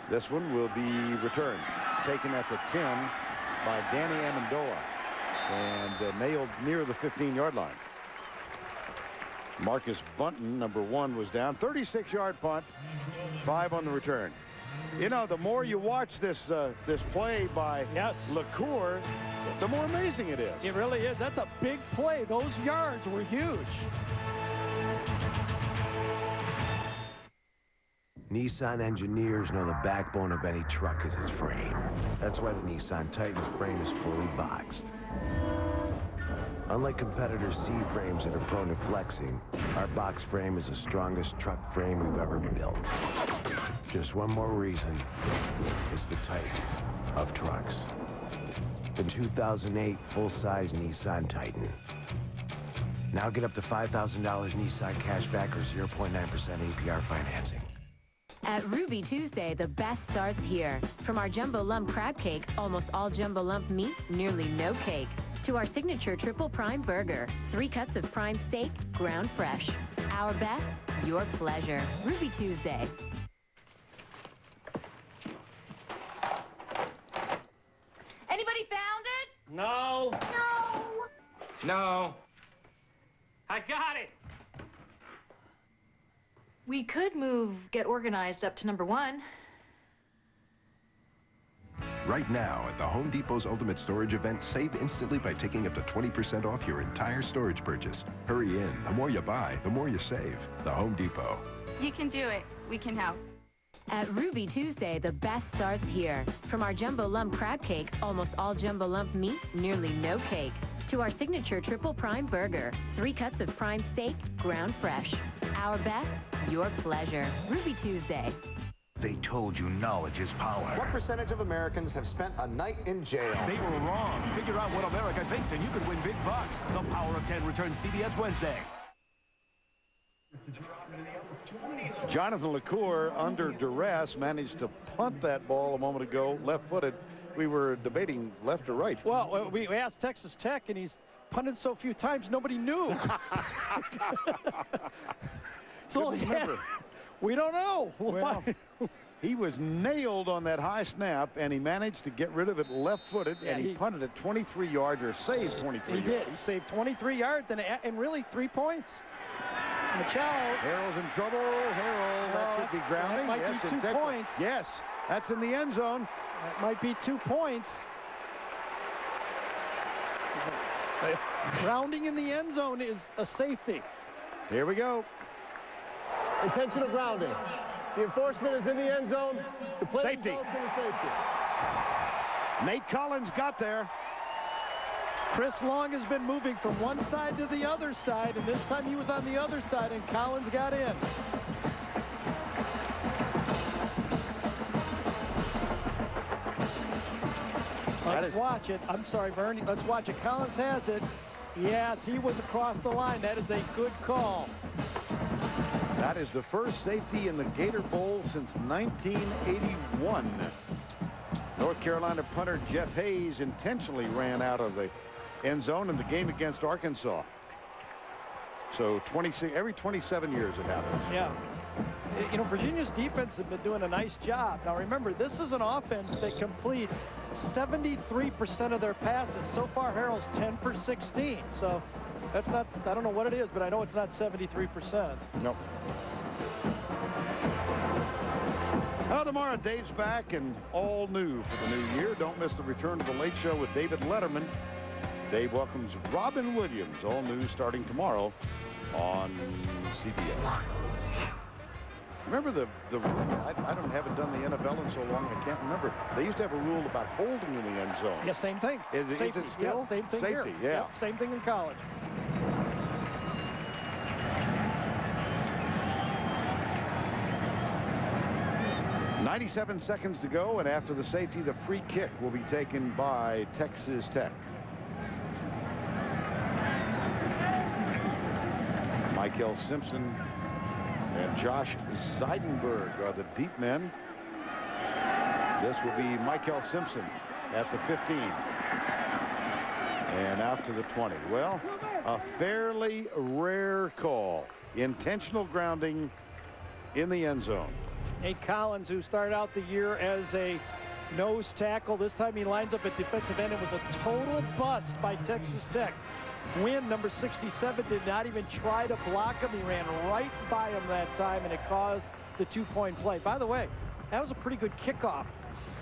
[SPEAKER 1] This one will be returned. Taken at the 10 by Danny Amendola. And nailed near the 15-yard line. Marcus Bunton, number 1, was down. 36-yard punt, 5 on the return. You know, the more you watch this play by LaCour, the more amazing it is.
[SPEAKER 3] It really is. That's a big play. Those yards were huge.
[SPEAKER 9] Nissan engineers know the backbone of any truck is its frame. That's why the Nissan Titan's frame is fully boxed. Unlike competitors' C-frames that are prone to flexing, our box frame is the strongest truck frame we've ever built. Just one more reason, it's the Titan of trucks. The 2008 full-size Nissan Titan. Now get up to $5,000 Nissan cashback or 0.9% APR financing.
[SPEAKER 10] At Ruby Tuesday, the best starts here. From our Jumbo Lump Crab Cake, almost all Jumbo Lump meat, nearly no cake, to our signature Triple Prime Burger, 3 cuts of prime steak, ground fresh. Our best, your pleasure. Ruby Tuesday.
[SPEAKER 11] Anybody found it?
[SPEAKER 8] No.
[SPEAKER 11] No.
[SPEAKER 8] No. I got it.
[SPEAKER 11] We could move Get Organized up to number 1.
[SPEAKER 12] Right now, at the Home Depot's Ultimate Storage event, save instantly by taking up to 20% off your entire storage purchase. Hurry in. The more you buy, the more you save. The Home Depot.
[SPEAKER 11] You can do it. We can help.
[SPEAKER 10] At Ruby Tuesday, the best starts here. From our Jumbo Lump Crab Cake, almost all Jumbo Lump meat, nearly no cake, to our signature Triple Prime Burger, 3 cuts of prime steak, ground fresh. Our best, your pleasure. Ruby Tuesday.
[SPEAKER 13] They told you knowledge is power.
[SPEAKER 14] What percentage of Americans have spent a night in jail?
[SPEAKER 7] They were wrong. Figure out what America thinks and you could win big bucks. The Power of 10 returns CBS Wednesday.
[SPEAKER 1] Jonathan LaCour, under duress, managed to punt that ball a moment ago, left-footed. We were debating left or right.
[SPEAKER 3] Well, we asked Texas Tech, and he's punted so few times, nobody knew. So, yeah, we don't know. We'll find.
[SPEAKER 1] He was nailed on that high snap, and he managed to get rid of it left-footed, and he punted it 23 yards, or saved 23 yards.
[SPEAKER 3] He did. He saved 23 yards and really 3 points. Machado.
[SPEAKER 1] Harrell's in trouble. Harrell, that should be grounding.
[SPEAKER 3] That might be 2 points.
[SPEAKER 1] Yes, that's in the end zone.
[SPEAKER 3] That might be 2 points. Grounding in the end zone is a safety.
[SPEAKER 1] Here we go.
[SPEAKER 15] Intentional grounding. The enforcement is in the end zone. The play
[SPEAKER 1] safety.
[SPEAKER 15] Results in a safety.
[SPEAKER 1] Nate Collins got there.
[SPEAKER 3] Chris Long has been moving from one side to the other side, and this time he was on the other side, and Collins got in. Let's watch it. I'm sorry, Bernie. Let's watch it. Collins has it. Yes, he was across the line. That is a good call.
[SPEAKER 1] That is the first safety in the Gator Bowl since 1981. North Carolina punter Jeff Hayes intentionally ran out of the end zone in the game against Arkansas. So every 27 years it happens.
[SPEAKER 3] Yeah. You know, Virginia's defense has been doing a nice job. Now remember, this is an offense that completes 73% of their passes. So far, Harrell's 10 for 16. So that's not, I don't know what it is, but I know it's not 73%.
[SPEAKER 1] Nope. Well, tomorrow, Dave's back and all new for the new year. Don't miss the return of the Late Show with David Letterman. Dave welcomes Robin Williams, all new starting tomorrow on CBS. Remember the rule? I haven't done the NFL in so long, I can't remember. They used to have a rule about holding in the end zone.
[SPEAKER 3] Yeah, same thing.
[SPEAKER 1] Is it still?
[SPEAKER 3] Yeah, same thing
[SPEAKER 1] Safety,
[SPEAKER 3] here.
[SPEAKER 1] yeah.
[SPEAKER 3] Same thing in college.
[SPEAKER 1] .97 seconds to go, and after the safety, the free kick will be taken by Texas Tech. Michael Simpson and Josh Zeidenberg are the deep men. This will be Michael Simpson at the 15 and out to the 20. Well, a fairly rare call. Intentional grounding in the end zone.
[SPEAKER 3] Nate Collins, who started out the year as a nose tackle, this time he lines up at defensive end. It was a total bust by Texas Tech. Wynn, number 67, did not even try to block him. He ran right by him that time, and it caused the 2-point play. By the way, that was a pretty good kickoff.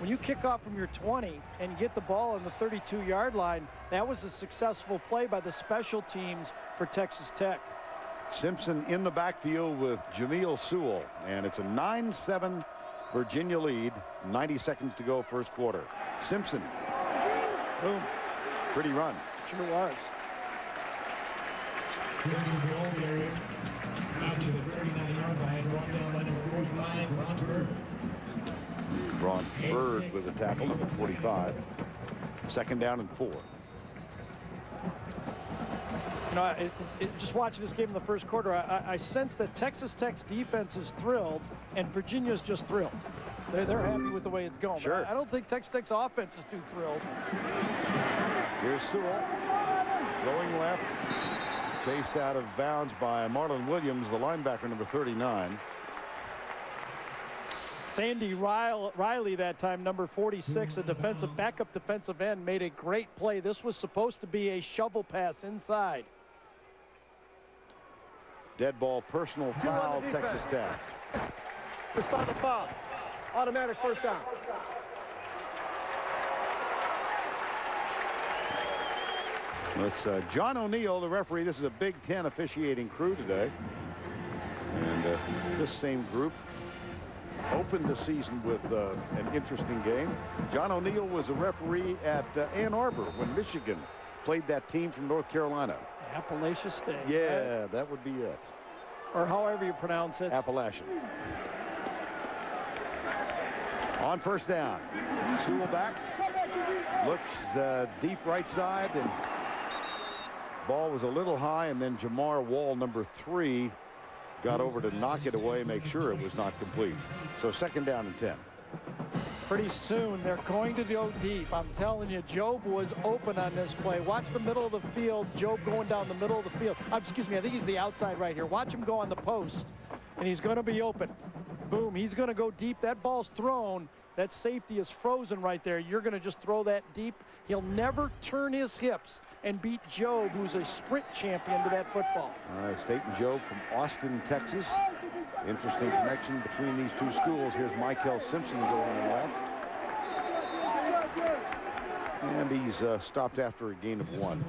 [SPEAKER 3] When you kick off from your 20 and get the ball on the 32-yard line, that was a successful play by the special teams for Texas Tech.
[SPEAKER 1] Simpson in the backfield with Jameel Sewell, and it's a 9-7 Virginia lead. 90 seconds to go, first quarter. Simpson.
[SPEAKER 3] Boom.
[SPEAKER 1] Pretty run.
[SPEAKER 3] Sure was.
[SPEAKER 16] Out to the 39-yard line, brought down by number 45, Ron Bird.
[SPEAKER 1] Ron Bird with a tackle, number 45. Second down and 4.
[SPEAKER 3] You know, just watching this game in the first quarter, I sense that Texas Tech's defense is thrilled and Virginia's just thrilled. They're happy with the way it's going.
[SPEAKER 1] Sure.
[SPEAKER 3] I don't think Texas Tech's offense is too thrilled.
[SPEAKER 1] Here's Sewell going left, chased out of bounds by Marlon Williams, the linebacker, number 39.
[SPEAKER 3] Sandy Riley that time, number 46, a backup defensive end, made a great play. This was supposed to be a shovel pass inside.
[SPEAKER 1] Dead ball, personal foul, Texas Tech.
[SPEAKER 15] Respond foul. Automatic first down.
[SPEAKER 1] It's John O'Neill, the referee. This is a Big Ten officiating crew today. And this same group opened the season with an interesting game. John O'Neill was a referee at Ann Arbor when Michigan played that team from North Carolina.
[SPEAKER 3] Appalachia State.
[SPEAKER 1] Yeah, that would be it.
[SPEAKER 3] Or however you pronounce it.
[SPEAKER 1] Appalachian. On first down. Sewell back. Looks deep right side, and ball was a little high, and then Jamar Wall, number 3, got over to knock it away, make sure it was not complete. So second down and 10.
[SPEAKER 3] Pretty soon they're going to go deep. I'm telling you, Job was open on this play. Watch the middle of the field. Job going down the middle of the field. Excuse me, I think he's the outside right here. Watch him go on the post, and he's going to be open. Boom, he's going to go deep. That ball's thrown. That safety is frozen right there. You're going to just throw that deep. He'll never turn his hips and beat Job, who's a sprint champion, to that football.
[SPEAKER 1] All right, Staten Job from Austin, Texas. Interesting connection between these two schools. Here's Michael Simpson going left. And he's stopped after a gain of 1.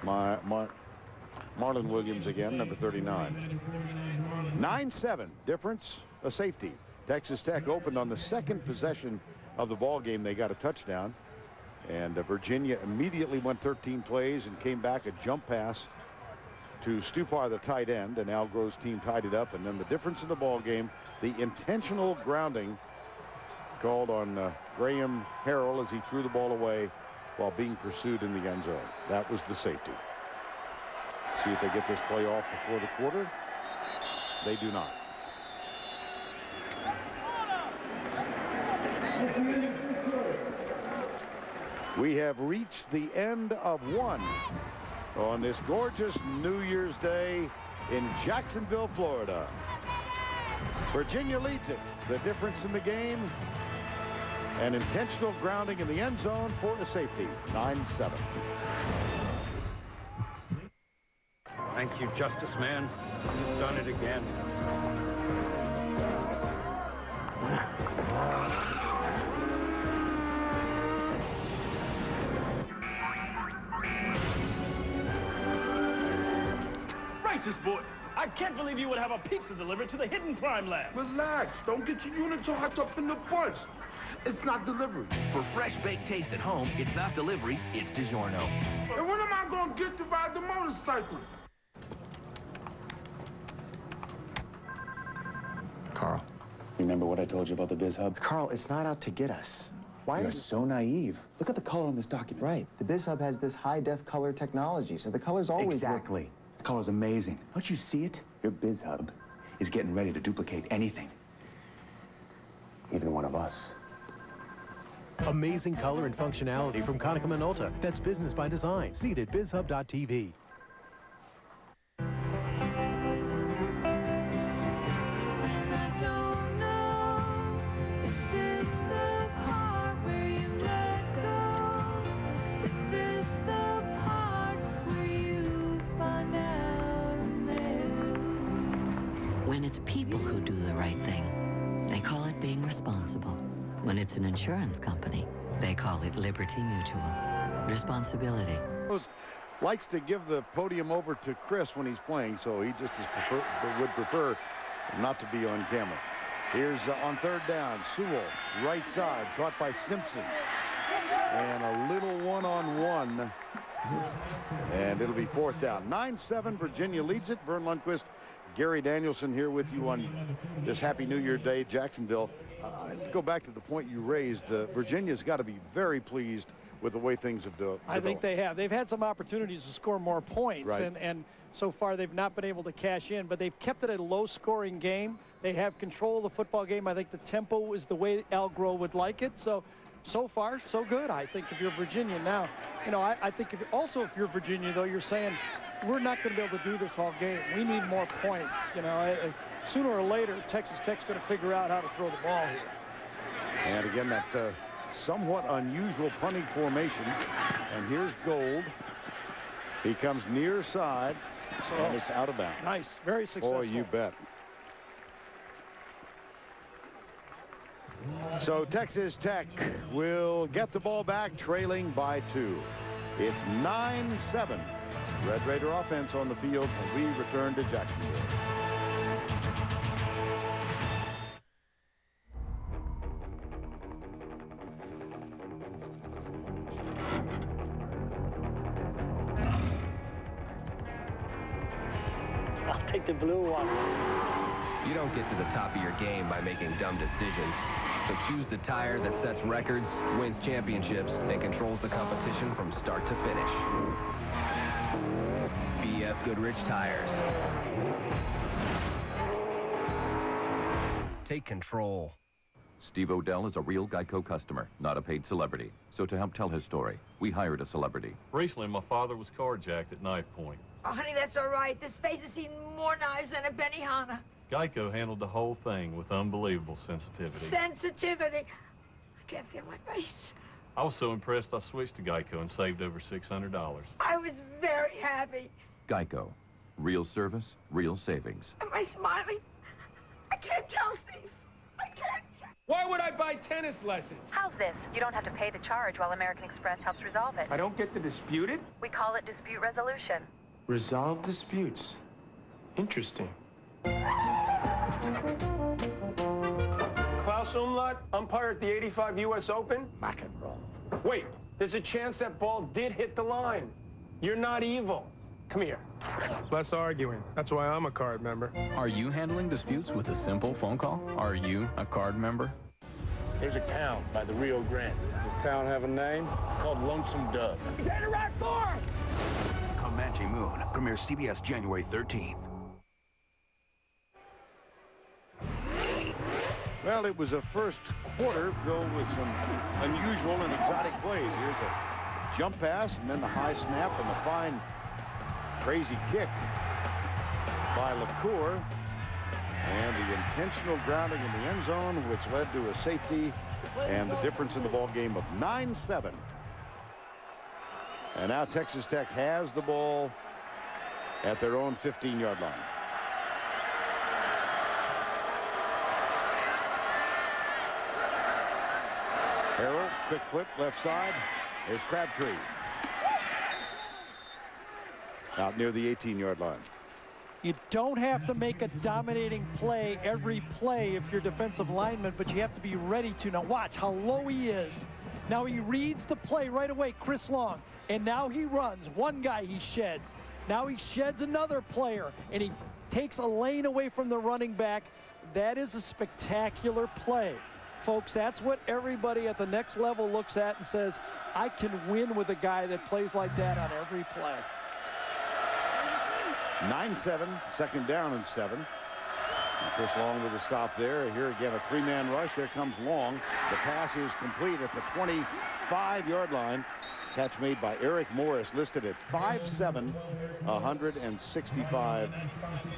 [SPEAKER 1] Marlon Williams again, number 39. 9-7 difference, a safety. Texas Tech opened on the second possession of the ball game. They got a touchdown, and Virginia immediately went 13 plays and came back, a jump pass to Stupar, the tight end, and Al Grove's team tied it up. And then the difference in the ball game, the intentional grounding called on Graham Harrell as he threw the ball away while being pursued in the end zone. That was the safety. See if they get this play off before the quarter. They do not. We have reached the end of one on this gorgeous New Year's Day in Jacksonville, Florida. Virginia leads it. The difference in the game, an intentional grounding in the end zone for a safety. 9-7.
[SPEAKER 17] Thank you, Justice Man. You've done it again.
[SPEAKER 18] Righteous boy, I can't believe you would have a pizza delivered to the hidden crime lab.
[SPEAKER 19] Relax, don't get your units all hyped up in the bunch. It's not delivery.
[SPEAKER 20] For fresh baked taste at home, it's not delivery, it's DiGiorno.
[SPEAKER 19] And when am I gonna get to ride the motorcycle?
[SPEAKER 21] Carl, remember what I told you about the Biz Hub?
[SPEAKER 22] Carl, it's not out to get us. Why
[SPEAKER 21] You're so naive. Look at the color on this document.
[SPEAKER 22] Right. The Biz Hub has this high-def color technology, so the colors always
[SPEAKER 21] Exactly. The color's amazing. Don't you see it? Your Biz Hub is getting ready to duplicate anything. Even one of us.
[SPEAKER 4] Amazing color and functionality from Konica Minolta. That's business by design. See it at bizhub.tv.
[SPEAKER 5] When it's people who do the right thing, they call it being responsible. When it's an insurance company, they call it Liberty Mutual. Responsibility.
[SPEAKER 1] Likes to give the podium over to Chris when he's playing, so he just would prefer not to be on camera. Here's on third down, Sewell, right side, caught by Simpson. And a little one-on-one. And it'll be fourth down. 9-7, Virginia leads it. Vern Lundquist, Gary Danielson here with you on this Happy New Year Day, Jacksonville. Go back to the point you raised. Virginia's got to be very pleased with the way things have developed.
[SPEAKER 3] I think they have. They've had some opportunities to score more points,
[SPEAKER 1] right.
[SPEAKER 3] and so far they've not been able to cash in, but they've kept it a low-scoring game. They have control of the football game. I think the tempo is the way Al Groh would like it. So far, so good, I think, if you're Virginia. Now, you know, I think if you're Virginia, though, you're saying, we're not going to be able to do this all game. We need more points. You know, sooner or later, Texas Tech's going to figure out how to throw the ball here.
[SPEAKER 1] And again, that somewhat unusual punting formation. And here's Gold. He comes near side, and it's out of bounds.
[SPEAKER 3] Nice, very successful.
[SPEAKER 1] Boy, you bet. So Texas Tech will get the ball back, trailing by 2. It's 9-7. Red Raider offense on the field when we return to Jacksonville.
[SPEAKER 23] I'll take the blue one.
[SPEAKER 24] You don't get to the top of your game by making dumb decisions. So choose the tire that sets records, wins championships, and controls the competition from start to finish. BF Goodrich Tires. Take control.
[SPEAKER 25] Steve Odell is a real Geico customer, not a paid celebrity. So to help tell his story, we hired a celebrity.
[SPEAKER 26] Recently, my father was carjacked at knife point.
[SPEAKER 27] Oh, honey, that's all right. This face has seen more knives than a Benihana.
[SPEAKER 26] Geico handled the whole thing with unbelievable sensitivity.
[SPEAKER 27] Sensitivity? I can't feel my face.
[SPEAKER 26] I was so impressed I switched to Geico and saved over $600.
[SPEAKER 27] I was very happy.
[SPEAKER 25] Geico. Real service, real savings.
[SPEAKER 27] Am I smiling? I can't tell, Steve. I can't.
[SPEAKER 18] Why would I buy tennis lessons?
[SPEAKER 28] How's this? You don't have to pay the charge while American Express helps resolve it.
[SPEAKER 18] I don't get to dispute it?
[SPEAKER 28] We call it dispute resolution.
[SPEAKER 18] Resolve disputes. Interesting. Klaus Umlaut, umpire at the 85 U.S. Open?
[SPEAKER 23] McEnroe.
[SPEAKER 18] Wait, there's a chance that ball did hit the line. You're not evil. Come here.
[SPEAKER 29] Less arguing. That's why I'm a card member.
[SPEAKER 30] Are you handling disputes with a simple phone call? Are you a card member?
[SPEAKER 23] There's a town by the Rio Grande.
[SPEAKER 29] Does this town have a name?
[SPEAKER 23] It's called Lonesome Dove.
[SPEAKER 18] Gator Bowl!
[SPEAKER 13] Comanche Moon premieres CBS January 13th.
[SPEAKER 1] Well, it was a first quarter filled with some unusual and exotic plays. Here's a jump pass, and then the high snap, and the fine, crazy kick by LaCour. And the intentional grounding in the end zone, which led to a safety, and the difference in the ball game of 9-7. And now Texas Tech has the ball at their own 15-yard line. Harrell, quick flip, left side. There's Crabtree. Out near the 18-yard line.
[SPEAKER 3] You don't have to make a dominating play every play if you're defensive lineman, but you have to be ready to. Now watch how low he is. Now he reads the play right away, Chris Long, and now he runs. One guy he sheds. Now he sheds another player, and he takes a lane away from the running back. That is a spectacular play. Folks, that's what everybody at the next level looks at and says, I can win with a guy that plays like that on every play.
[SPEAKER 1] 9-7, second down and 7. And Chris Long with a stop there. Here again, a three-man rush. There comes Long. The pass is complete at the 25-yard line. Catch made by Eric Morris, listed at 5'7", 165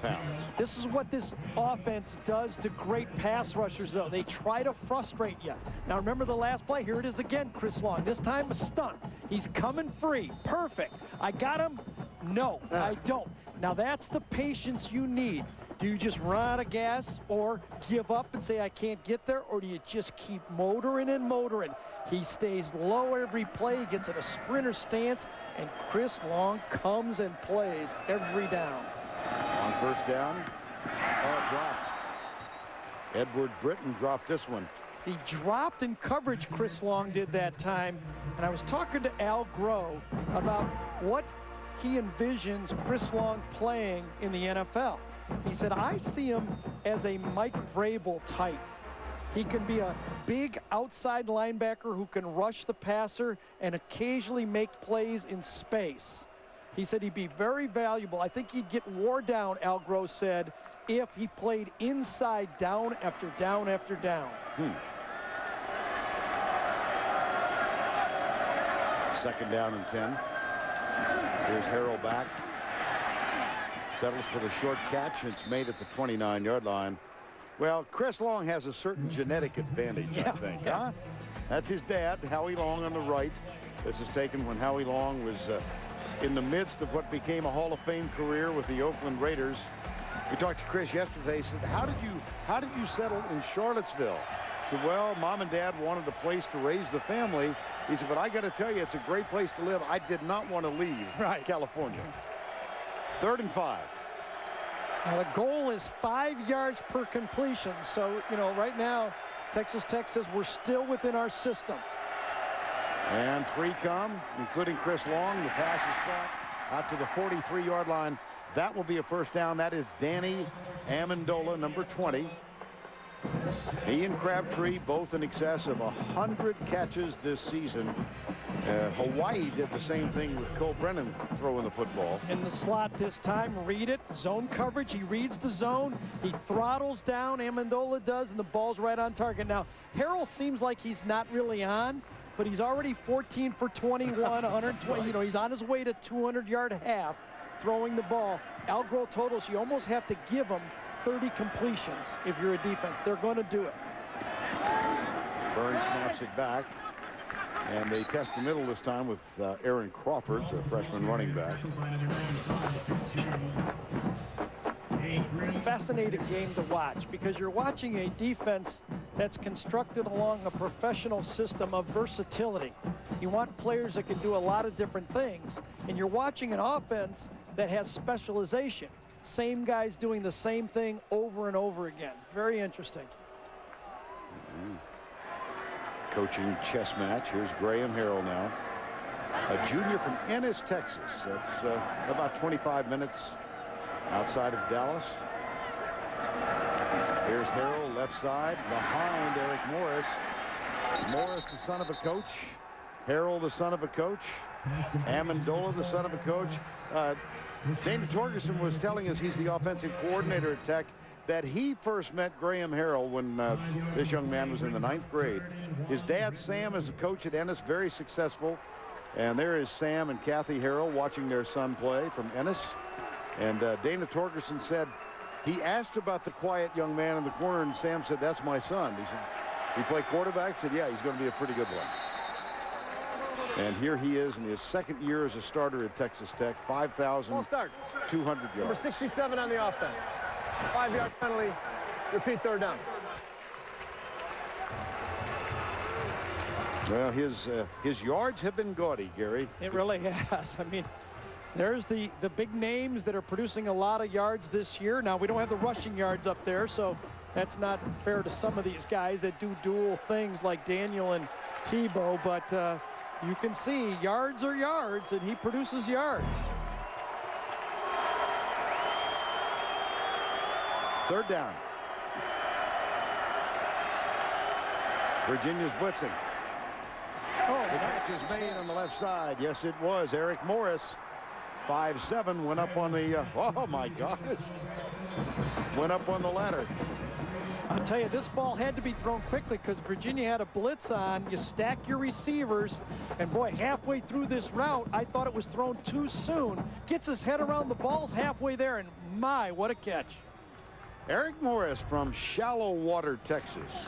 [SPEAKER 1] pounds.
[SPEAKER 3] This is what this offense does to great pass rushers, though. They try to frustrate you. Now, remember the last play? Here it is again, Chris Long. This time a stunt. He's coming free. Perfect. I got him. No, I don't. Now, that's the patience you need. Do you just run out of gas or give up and say, I can't get there? Or do you just keep motoring and motoring? He stays low every play. He gets in a sprinter stance, and Chris Long comes and plays every down.
[SPEAKER 1] On first down, dropped. Edward Britton dropped this one.
[SPEAKER 3] He dropped in coverage, Chris Long did that time. And I was talking to Al Groh about what he envisions Chris Long playing in the NFL. He said, I see him as a Mike Vrabel type. He can be a big outside linebacker who can rush the passer and occasionally make plays in space. He said he'd be very valuable. I think he'd get wore down, Al Groh said, if he played inside down after down after down.
[SPEAKER 1] Second down and 10. Here's Harrell back. Settles for the short catch. It's made at the 29-yard line. Well, Chris Long has a certain genetic advantage, I think. Huh? That's his dad, Howie Long, on the right. This is taken when Howie Long was in the midst of what became a Hall of Fame career with the Oakland Raiders. We talked to Chris yesterday. He said, how did you settle in Charlottesville? He said, well, Mom and Dad wanted a place to raise the family. He said, but I got to tell you, it's a great place to live. I did not want to leave California. 3rd and 5.
[SPEAKER 3] Now, the goal is 5 yards per completion. So, you know, right now, Texas Tech says we're still within our system.
[SPEAKER 1] And 3 come, including Chris Long. The pass is caught out to the 43-yard line. That will be a first down. That is Danny Amendola, number 20. He and Crabtree both in excess of 100 catches this season. Hawaii did the same thing with Cole Brennan throwing the football.
[SPEAKER 3] In the slot this time, read it. Zone coverage. He reads the zone. He throttles down. Amendola does, and the ball's right on target. Now, Harrell seems like he's not really on, but he's already 14 for 21, 120. You know, he's on his way to 200-yard half throwing the ball. Al Groh told us you almost have to give him 30 completions if you're a defense. They're going to do it.
[SPEAKER 1] Burns snaps it back. And they test the middle this time with Aaron Crawford, the freshman running back.
[SPEAKER 3] Fascinating game to watch because you're watching a defense that's constructed along a professional system of versatility. You want players that can do a lot of different things, and you're watching an offense that has specialization. Same guys doing the same thing over and over again. Very interesting.
[SPEAKER 1] Coaching chess match. Here's Graham Harrell now. A junior from Ennis, Texas. That's about 25 minutes outside of Dallas. Here's Harrell, left side, behind Eric Morris. Morris, the son of a coach. Harrell, the son of a coach. Amendola, the son of a coach. Dana Torgerson was telling us, he's the offensive coordinator at Tech, that he first met Graham Harrell when this young man was in the 9th grade. His dad, Sam, is a coach at Ennis, very successful. And there is Sam and Kathy Harrell watching their son play from Ennis. And Dana Torgerson said, he asked about the quiet young man in the corner, and Sam said, that's my son. He said, he played quarterback? Said, yeah, he's going to be a pretty good one. And here he is in his 2nd year as a starter at Texas Tech, 5,200 yards.
[SPEAKER 15] Number 67 on the offense. 5-yard penalty. Repeat 3rd down.
[SPEAKER 1] Well, his yards have been gaudy, Gary.
[SPEAKER 3] It really has. I mean, there's the big names that are producing a lot of yards this year. Now, we don't have the rushing yards up there, so that's not fair to some of these guys that do dual things like Daniel and Tebow, but you can see yards are yards, and he produces yards.
[SPEAKER 1] 3rd down. Virginia's blitzing. The catch is made on the left side. Yes, it was. Eric Morris 5-7, went up on the, oh my gosh, went up on the ladder.
[SPEAKER 3] I'll tell you, this ball had to be thrown quickly because Virginia had a blitz on. You stack your receivers, and boy, halfway through this route, I thought it was thrown too soon. Gets his head around the balls halfway there, and my, what a catch.
[SPEAKER 1] Eric Norris from Shallow Water, Texas.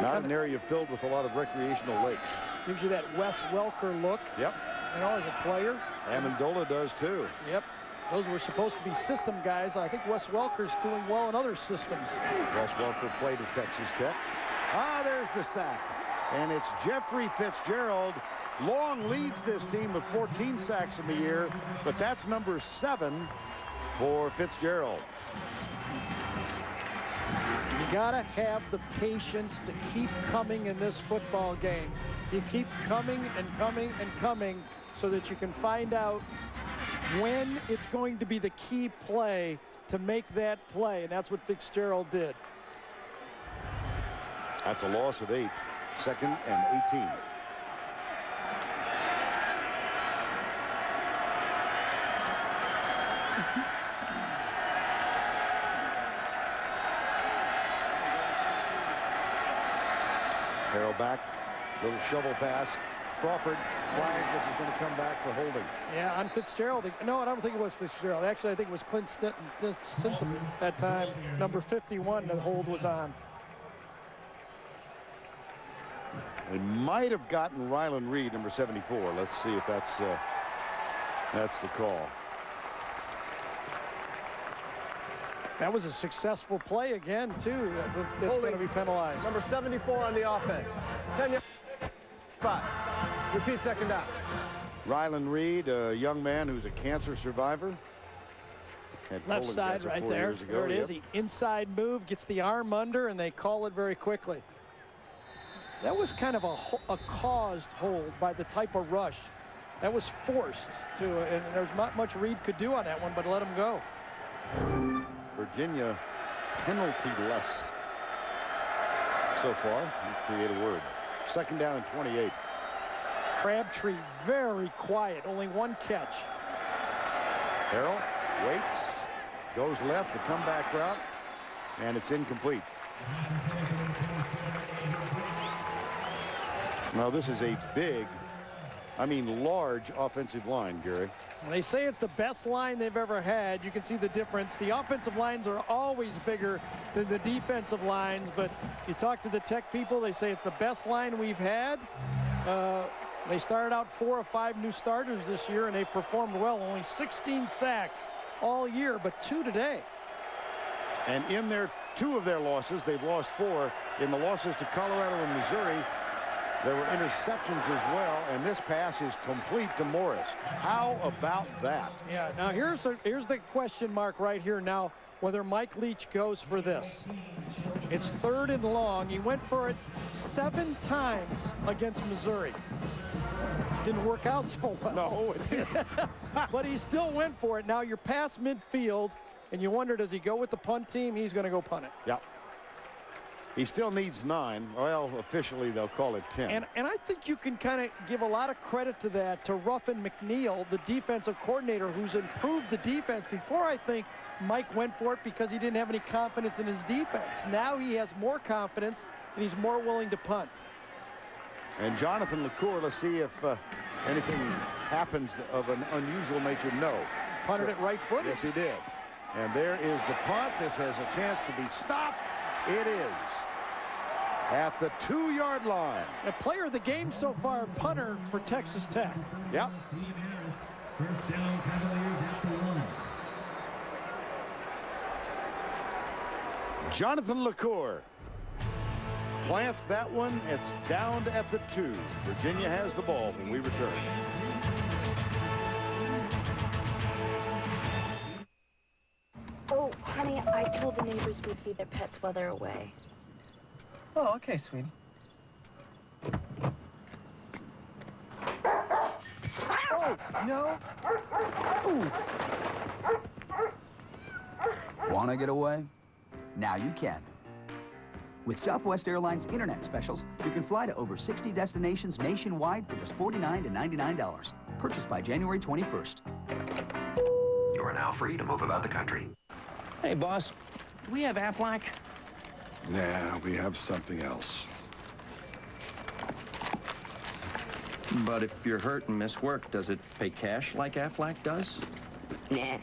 [SPEAKER 1] Not an area filled with a lot of recreational lakes.
[SPEAKER 3] Gives you that Wes Welker look.
[SPEAKER 1] Yep.
[SPEAKER 3] You know, as a player.
[SPEAKER 1] Amendola does too.
[SPEAKER 3] Yep. Those were supposed to be system guys. I think Wes Welker's doing well in other systems.
[SPEAKER 1] Wes Welker played at Texas Tech. Ah, there's the sack. And it's Jeffrey Fitzgerald. Long leads this team with 14 sacks in the year, but that's number 7 for Fitzgerald.
[SPEAKER 3] You gotta have the patience to keep coming in this football game. You keep coming and coming and coming so that you can find out when it's going to be the key play to make that play, and that's what Fitzgerald did.
[SPEAKER 1] That's a loss of 8. 2nd and 18. Harrell back, little shovel pass. Crawford, flag. This is going to come back for holding.
[SPEAKER 3] Yeah, on Fitzgerald. No, I don't think it was Fitzgerald. Actually, I think it was Clint Stinton that time. Number 51, the hold was on.
[SPEAKER 1] They might have gotten Ryland Reed, number 74. Let's see if that's the call.
[SPEAKER 3] That was a successful play again, too. That's going to be penalized.
[SPEAKER 15] Number 74 on the offense. 10 yards. 5. Repeat, second down.
[SPEAKER 1] Ryland Reed, a young man who's a cancer survivor.
[SPEAKER 3] Left side right there. There it is. He inside move, gets the arm under, and they call it very quickly. That was kind of a caused hold by the type of rush. That was forced to, and there's not much Reed could do on that one, but let him go.
[SPEAKER 1] Virginia penalty-less so far. Create a word. 2nd down and 28.
[SPEAKER 3] Crabtree very quiet, only 1 catch.
[SPEAKER 1] Harrell waits, goes left, the comeback route, and it's incomplete. Now this is a big, I mean large offensive line, Gary.
[SPEAKER 3] They say it's the best line they've ever had. You can see the difference. The offensive lines are always bigger than the defensive lines, but you talk to the Tech people, they say it's the best line we've had. They started out 4 or 5 new starters this year, and they performed well. Only 16 sacks all year, but 2 today.
[SPEAKER 1] And in their 2 of their losses, they've lost 4. In the losses to Colorado and Missouri, there were interceptions as well, and this pass is complete to Morris. How about that?
[SPEAKER 3] Yeah, now here's the question mark right here now, whether Mike Leach goes for this. It's 3rd and long. He went for it 7 times against Missouri. Didn't work out so well.
[SPEAKER 1] No, it didn't.
[SPEAKER 3] But he still went for it. Now you're past midfield, and you wonder, does he go with the punt team? He's going to go punt it.
[SPEAKER 1] Yeah. He still needs 9. Well, officially they'll call it 10.
[SPEAKER 3] And I think you can kind of give a lot of credit to that to Ruffin McNeil, the defensive coordinator, who's improved the defense. Before, I think Mike went for it because he didn't have any confidence in his defense. Now he has more confidence, and he's more willing to punt.
[SPEAKER 1] And Jonathan LaCour, let's see if anything happens of an unusual nature. No.
[SPEAKER 3] Punted it right-footed.
[SPEAKER 1] Yes, he did. And there is the punt. This has a chance to be stopped. It is at the 2-yard line.
[SPEAKER 3] A player of the game so far, punter for Texas Tech.
[SPEAKER 1] Yep. Jonathan LaCour plants that one. It's down at the 2. Virginia has the ball when we return.
[SPEAKER 2] Oh, honey, I told the neighbors we'd feed their pets while they're away.
[SPEAKER 6] Oh, okay, sweetie. Oh, no. Ooh.
[SPEAKER 7] Want to get away? Now you can. With Southwest Airlines Internet specials, you can fly to over 60 destinations nationwide for just $49 to $99. Purchased by January 21st.
[SPEAKER 8] You are now free to move about the country.
[SPEAKER 15] Hey, boss. Do we have Aflac?
[SPEAKER 9] Nah, we have something else.
[SPEAKER 10] But if you're hurt and miss work, does it pay cash like Aflac does?
[SPEAKER 11] Nah.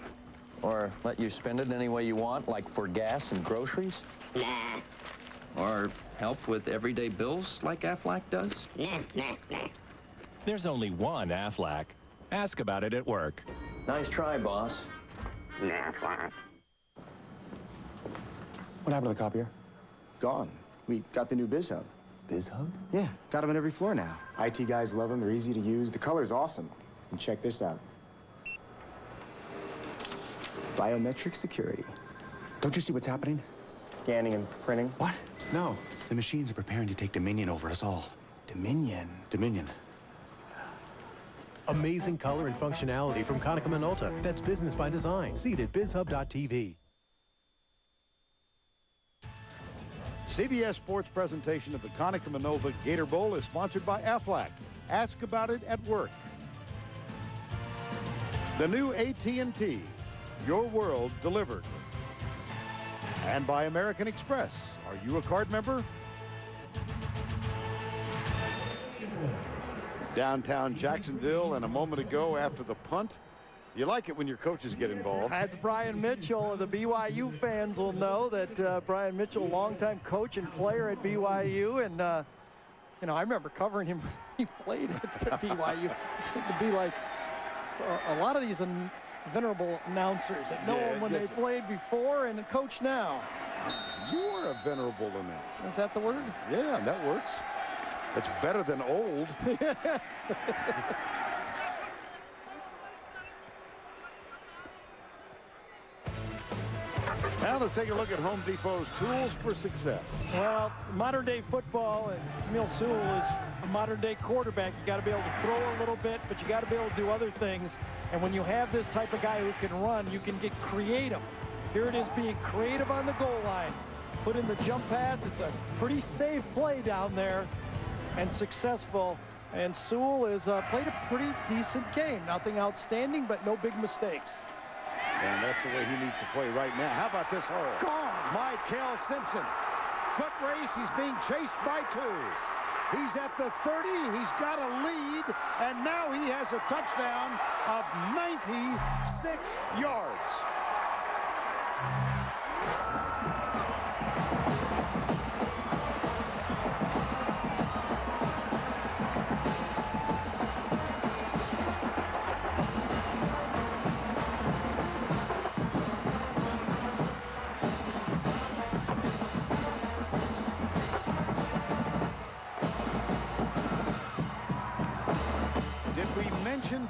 [SPEAKER 10] Or let you spend it any way you want, like for gas and groceries?
[SPEAKER 11] Nah.
[SPEAKER 10] Or help with everyday bills like Aflac does?
[SPEAKER 11] Nah.
[SPEAKER 12] There's only one Aflac. Ask about it at work.
[SPEAKER 10] Nice try, boss.
[SPEAKER 11] Nah.
[SPEAKER 22] What happened to the copier? Gone. We got the new Biz Hub. Biz Hub? Yeah, got them on every floor now. IT guys love them. They're easy to use. The color's awesome. And check this out. Biometric security. Don't you see what's happening? Scanning and printing. What? No. The machines are preparing to take dominion over us all. Dominion? Dominion.
[SPEAKER 4] Amazing color and functionality from Konica Minolta. That's business by design. See it at bizhub.tv.
[SPEAKER 1] CBS Sports presentation of the Konica Minolta Gator Bowl is sponsored by Aflac. Ask about it at work. The new AT&T, your world delivered. And by American Express. Are you a card member? Downtown Jacksonville, and a moment ago after the punt. You like it when your coaches get involved.
[SPEAKER 3] That's Brian Mitchell. The BYU fans will know that Brian Mitchell, longtime coach and player at BYU, and you know, I remember covering him when he played at BYU. To be like a lot of these venerable announcers that know him when they played before and coach now.
[SPEAKER 1] You are a venerable announcer.
[SPEAKER 3] Is that the word?
[SPEAKER 1] Yeah, that works. It's better than old. Now let's take a look at Home Depot's tools for success.
[SPEAKER 3] Well, modern day football, and Emil Sewell is a modern day quarterback. You got to be able to throw a little bit, but you got to be able to do other things. And when you have this type of guy who can run, you can get creative. Here it is being creative on the goal line. Put in the jump pass. It's a pretty safe play down there and successful. And Sewell has played a pretty decent game. Nothing outstanding, but no big mistakes.
[SPEAKER 1] And that's the way he needs to play right now. How about this hole?
[SPEAKER 3] Gone.
[SPEAKER 1] Michael Simpson. Foot race. He's being chased by two. He's at the 30. He's got a lead. And now he has a touchdown of 96 yards.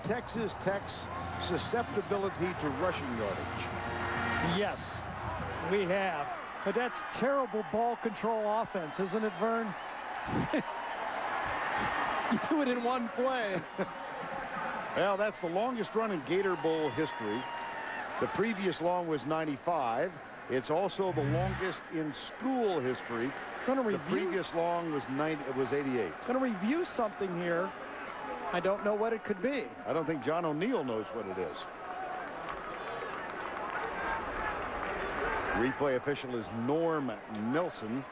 [SPEAKER 1] Texas Tech's susceptibility to rushing yardage.
[SPEAKER 3] Yes, we have. But that's terrible ball control offense, isn't it, Vern? You do it in one play.
[SPEAKER 1] Well, that's the longest run in Gator Bowl history. The previous long was 95. It's also the longest in school history. The previous long was 88.
[SPEAKER 3] Going to review something here. I don't know what it could be.
[SPEAKER 1] I don't think John O'Neill knows what it is. Replay official is Norm Nelson.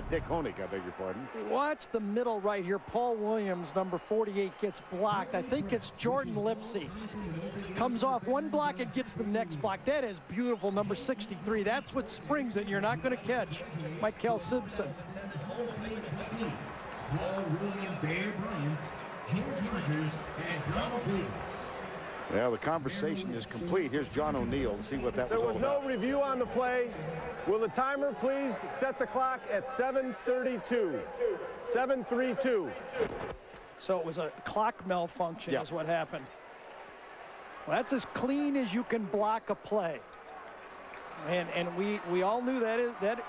[SPEAKER 1] Dick Honig, I beg your pardon.
[SPEAKER 3] Watch the middle right here. Paul Williams, number 48, gets blocked. I think it's Jordan Lipsy. Comes off one block and gets the next block. That is beautiful, number 63. That's what springs it. You're not going to catch Michael Simpson.
[SPEAKER 1] Well, the conversation is complete. Here's John O'Neill and see what that was all about.
[SPEAKER 15] There was no review on the play. Will the timer please set the clock at 7:32? 7:32.
[SPEAKER 3] So it was a clock malfunction is what happened. Well, that's as clean as you can block a play. And we all knew that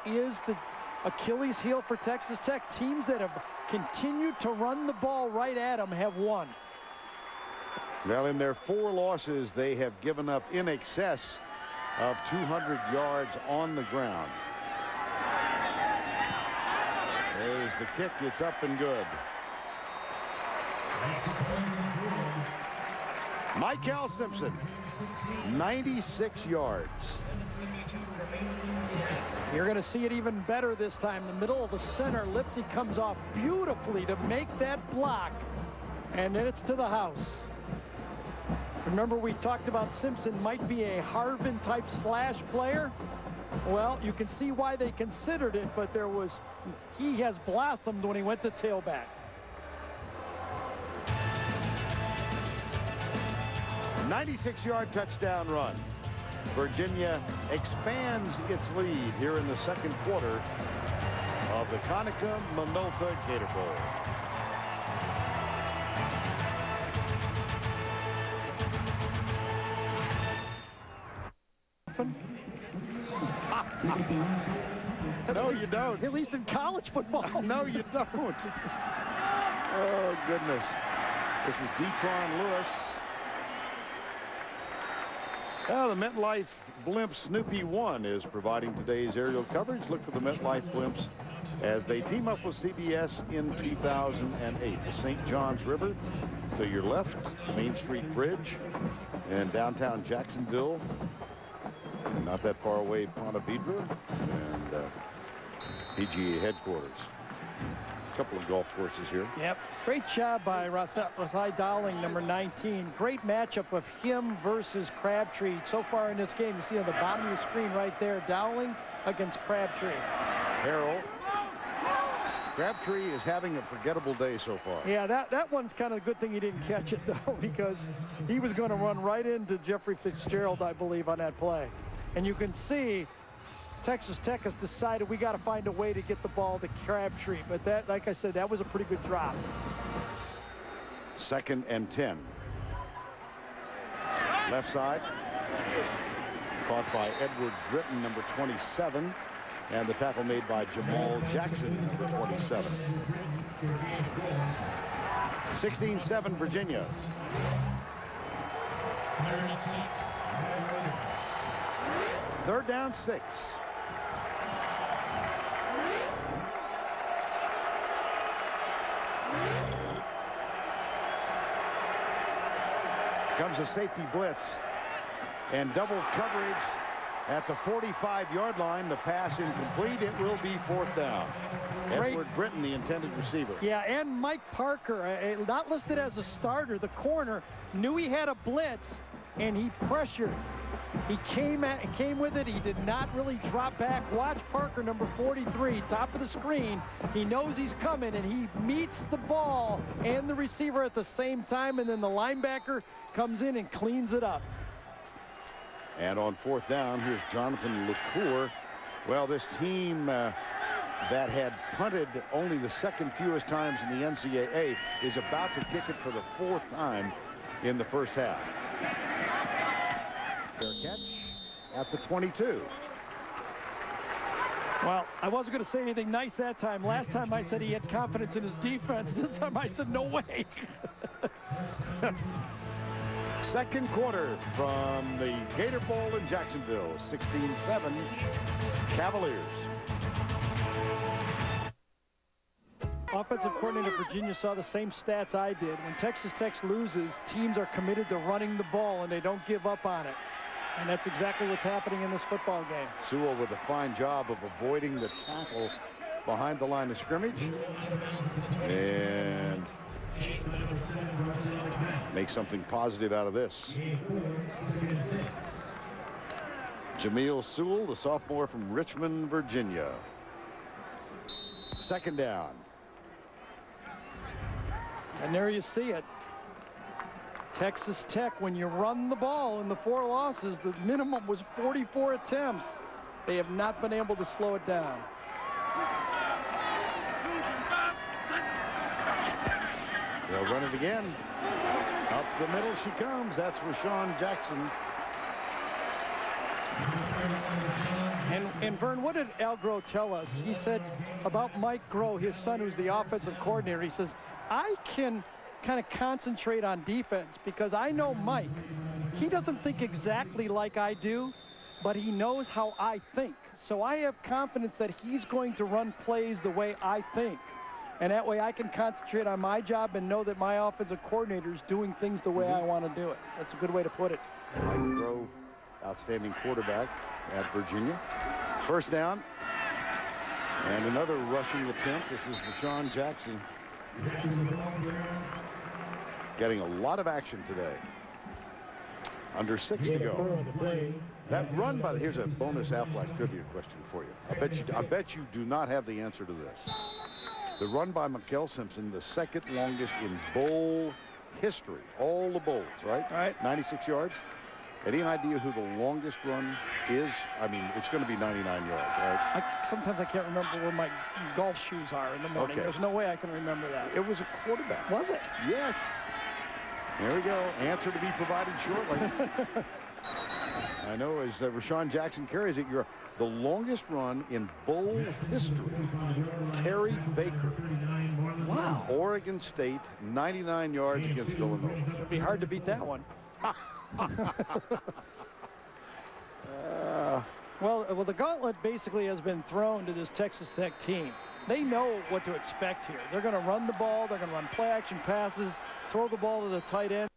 [SPEAKER 3] is the Achilles heel for Texas Tech. Teams that have continued to run the ball right at them have won.
[SPEAKER 1] Well, in their 4 losses, they have given up in excess of 200 yards on the ground. There's the kick. It's up and good. Michael Simpson, 96 yards.
[SPEAKER 3] You're going to see it even better this time. The middle of the center, Lipsy comes off beautifully to make that block, and then it's to the house. Remember, we talked about Simpson might be a Harvin-type slash player. Well, you can see why they considered it, but he has blossomed when he went to tailback.
[SPEAKER 1] A 96-yard touchdown run. Virginia expands its lead here in the second quarter of the Conica-Minolta Gator Bowl. No, you don't.
[SPEAKER 3] At least in college football.
[SPEAKER 1] No, you don't. Oh, goodness. This is Dequan Lewis. Well, the MetLife Blimp Snoopy 1 is providing today's aerial coverage. Look for the MetLife Blimps as they team up with CBS in 2008. The St. Johns River to your left, Main Street Bridge, and downtown Jacksonville. And not that far away, Ponte Vedra, and PGA headquarters. A couple of golf courses here.
[SPEAKER 3] Yep. Great job by Rasai Dowling, number 19. Great matchup of him versus Crabtree. So far in this game, you see on the bottom of your screen right there, Dowling against Crabtree.
[SPEAKER 1] Harrell. Crabtree is having a forgettable day so far.
[SPEAKER 3] Yeah, that one's kind of a good thing he didn't catch it, though, because he was going to run right into Jeffrey Fitzgerald, I believe, on that play. And you can see Texas Tech has decided we got to find a way to get the ball to Crabtree. But that, like I said, that was a pretty good drop.
[SPEAKER 1] 2nd and 10. Left side. Caught by Edward Britton, number 27. And the tackle made by Jamal Jackson, number 27. 16-7 Virginia. Third down 6. Comes a safety blitz and double coverage at the 45-yard line. The pass incomplete. It will be 4th down. Edward Britton, the intended receiver.
[SPEAKER 3] Yeah, and Mike Parker, not listed as a starter. The corner knew he had a blitz, and he pressured. He came with it. He did not really drop back. Watch Parker, number 43, top of the screen. He knows he's coming, and he meets the ball and the receiver at the same time, and then the linebacker comes in and cleans it up.
[SPEAKER 1] And on 4th down, here's Jonathan LaCour. Well, this team that had punted only the second fewest times in the NCAA is about to kick it for the 4th time in the first half. Fair catch at the 22.
[SPEAKER 3] Well, I wasn't going to say anything nice that time. Last time I said he had confidence in his defense. This time I said no way.
[SPEAKER 1] Second quarter from the Gator Bowl in Jacksonville. 16-7 Cavaliers.
[SPEAKER 3] Offensive coordinator Virginia saw the same stats I did. When Texas Tech loses, teams are committed to running the ball, and they don't give up on it. And that's exactly what's happening in this football game.
[SPEAKER 1] Sewell with a fine job of avoiding the tackle behind the line of scrimmage. And make something positive out of this. Jameel Sewell, the sophomore from Richmond, Virginia. 2nd down.
[SPEAKER 3] And there you see it. Texas Tech, when you run the ball in the 4 losses, the minimum was 44 attempts. They have not been able to slow it down.
[SPEAKER 1] They'll run it again. Up the middle she comes. That's Rashawn Jackson.
[SPEAKER 3] And Vern, what did Al Groh tell us? He said about Mike Groh, his son, who's the offensive coordinator. He says, I can kind of concentrate on defense because I know Mike. He doesn't think exactly like I do, but he knows how I think. So I have confidence that he's going to run plays the way I think. And that way I can concentrate on my job and know that my offensive coordinator is doing things the way I want to do it. That's a good way to put it.
[SPEAKER 1] Mike Groh, outstanding quarterback at Virginia. First down. And another rushing attempt. This is Deshaun Jackson. Getting a lot of action today. Under 6 to go. That run by here's a bonus Aflac trivia question for you. I bet you do not have the answer to this. The run by Mikel Simpson, the second longest in bowl history. All the bowls, right?
[SPEAKER 3] Right.
[SPEAKER 1] 96 yards. Any idea who the longest run is? I mean, it's going to be 99 yards, right?
[SPEAKER 3] Sometimes I can't remember where my golf shoes are in the morning.
[SPEAKER 1] Okay.
[SPEAKER 3] There's no way I can remember that.
[SPEAKER 1] It was a quarterback.
[SPEAKER 3] Was it?
[SPEAKER 1] Yes. There we go. Answer to be provided shortly. I know as Rashawn Jackson carries it, you're the longest run in bowl history. Terry Baker.
[SPEAKER 3] Wow.
[SPEAKER 1] Oregon State, 99 yards against Villanova.
[SPEAKER 3] It'd be hard to beat that one. Well, the gauntlet basically has been thrown to this Texas Tech team. They know what to expect here. They're going to run the ball. They're going to run play action passes, throw the ball to the tight end.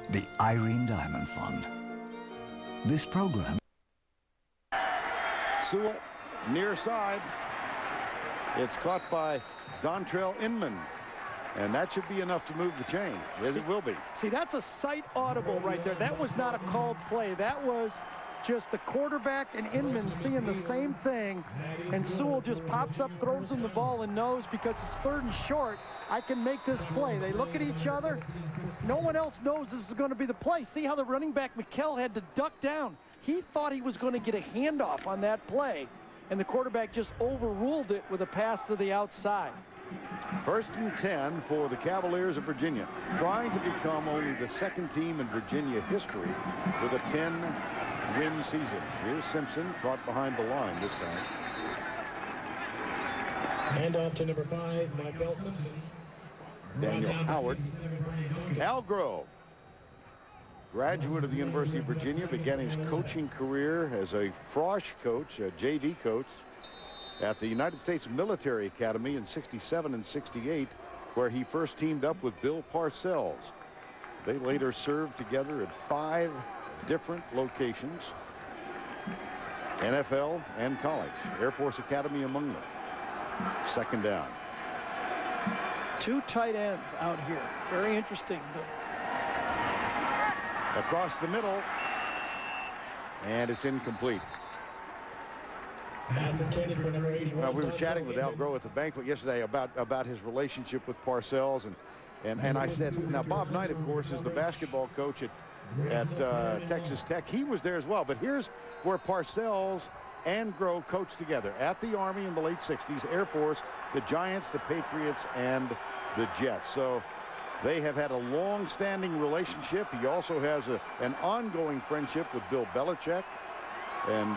[SPEAKER 5] The Irene Diamond Fund. This program.
[SPEAKER 1] Sewell, near side. It's caught by Dontrell Inman. And that should be enough to move the chain. Yes, it will be.
[SPEAKER 3] See, that's a sight audible right there. That was not a called play. That was just the quarterback and Inman seeing the same thing. And Sewell just pops up, throws him the ball, and knows because it's 3rd and short, I can make this play. They look at each other. No one else knows this is going to be the play. See how the running back, Mikel, had to duck down. He thought he was going to get a handoff on that play. And the quarterback just overruled it with a pass to the outside.
[SPEAKER 1] 1st and 10 for the Cavaliers of Virginia, trying to become only the 2nd team in Virginia history with a 10-win season. Here's Simpson, caught behind the line this time.
[SPEAKER 14] Handoff to number 5, Mikel Simpson.
[SPEAKER 1] Daniel Howard. Al Groh, graduate of the University of Virginia, began his coaching career as a Frosh coach, a JV coach, at the United States Military Academy in '67 and '68, where he first teamed up with Bill Parcells. They later served together at 5 different locations, NFL and college. Air Force Academy among them. 2nd down.
[SPEAKER 3] 2 tight ends out here. Very interesting.
[SPEAKER 1] Across the middle, and it's incomplete. We were chatting with Al Groh at the banquet yesterday about his relationship with Parcells, and I said, now Bob Knight, of course, is the basketball coach at Texas Tech. He was there as well, but here's where Parcells and Groh coached together at the Army in the late 60s, Air Force, the Giants, the Patriots, and the Jets. So they have had a long-standing relationship. He also has an ongoing friendship with Bill Belichick, and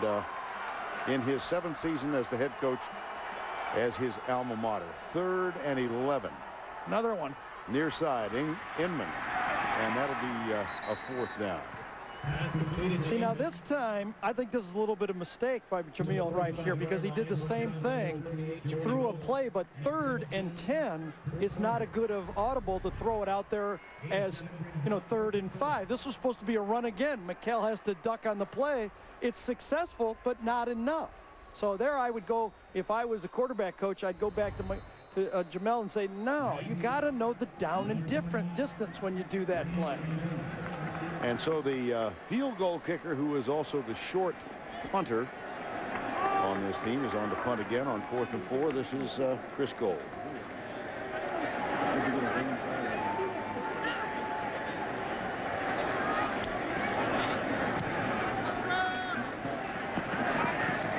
[SPEAKER 1] in his 7th season as the head coach as his alma mater. 3rd and 11.
[SPEAKER 3] Another one.
[SPEAKER 1] Near side, Inman. And that'll be a 4th down.
[SPEAKER 3] See, now this time, I think this is a little bit of a mistake by Jameel right here because he did the same thing. He threw a play, but 3rd and 10 is not a good of audible to throw it out there as, 3rd and 5. This was supposed to be a run again. Mikel has to duck on the play. It's successful, but not enough. So there I would go, if I was a quarterback coach, I'd go back to Jamel and say, no, you got to know the down and different distance when you do that play.
[SPEAKER 1] And so the field goal kicker, who is also the short punter on this team, is on to punt again on 4th and 4. This is Chris Gold.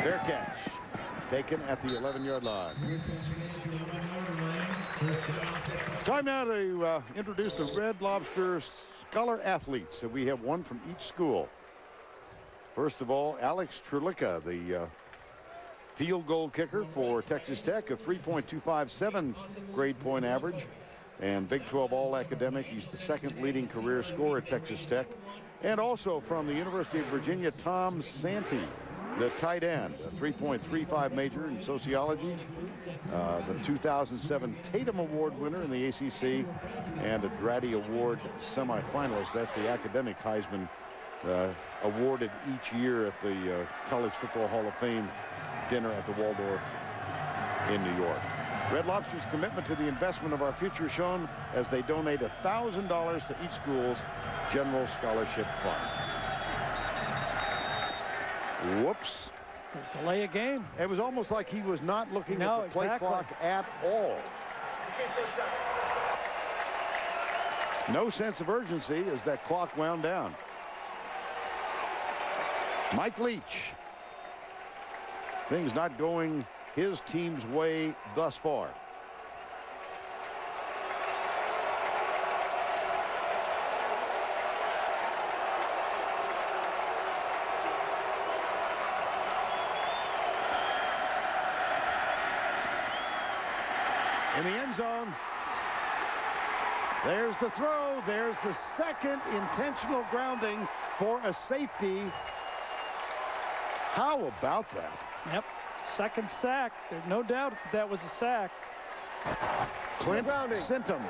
[SPEAKER 1] Fair catch, taken at the 11-yard line. Time now to introduce the Red Lobster Scholar athletes. So we have one from each school. First of all, Alex Trulicka, the field goal kicker for Texas Tech, a 3.257 grade point average, and Big 12 All-Academic. He's the 2nd leading career scorer at Texas Tech. And also from the University of Virginia, Tom Santee, the tight end, a 3.35 major in sociology, the 2007 Tatum Award winner in the ACC, and a Dratty Award semifinalist. That's the academic Heisman awarded each year at the College Football Hall of Fame dinner at the Waldorf in New York. Red Lobster's commitment to the investment of our future shown as they donate $1,000 to each school's general scholarship fund. Whoops.
[SPEAKER 3] Delay a game.
[SPEAKER 1] It was almost like he was not looking at the play clock at all. No sense of urgency as that clock wound down. Mike Leach. Things not going his team's way thus far. In the end zone. There's the throw. There's the second intentional grounding for a safety. How about that?
[SPEAKER 3] Yep. Second sack. There's no doubt that was a sack.
[SPEAKER 1] Clint Sintum.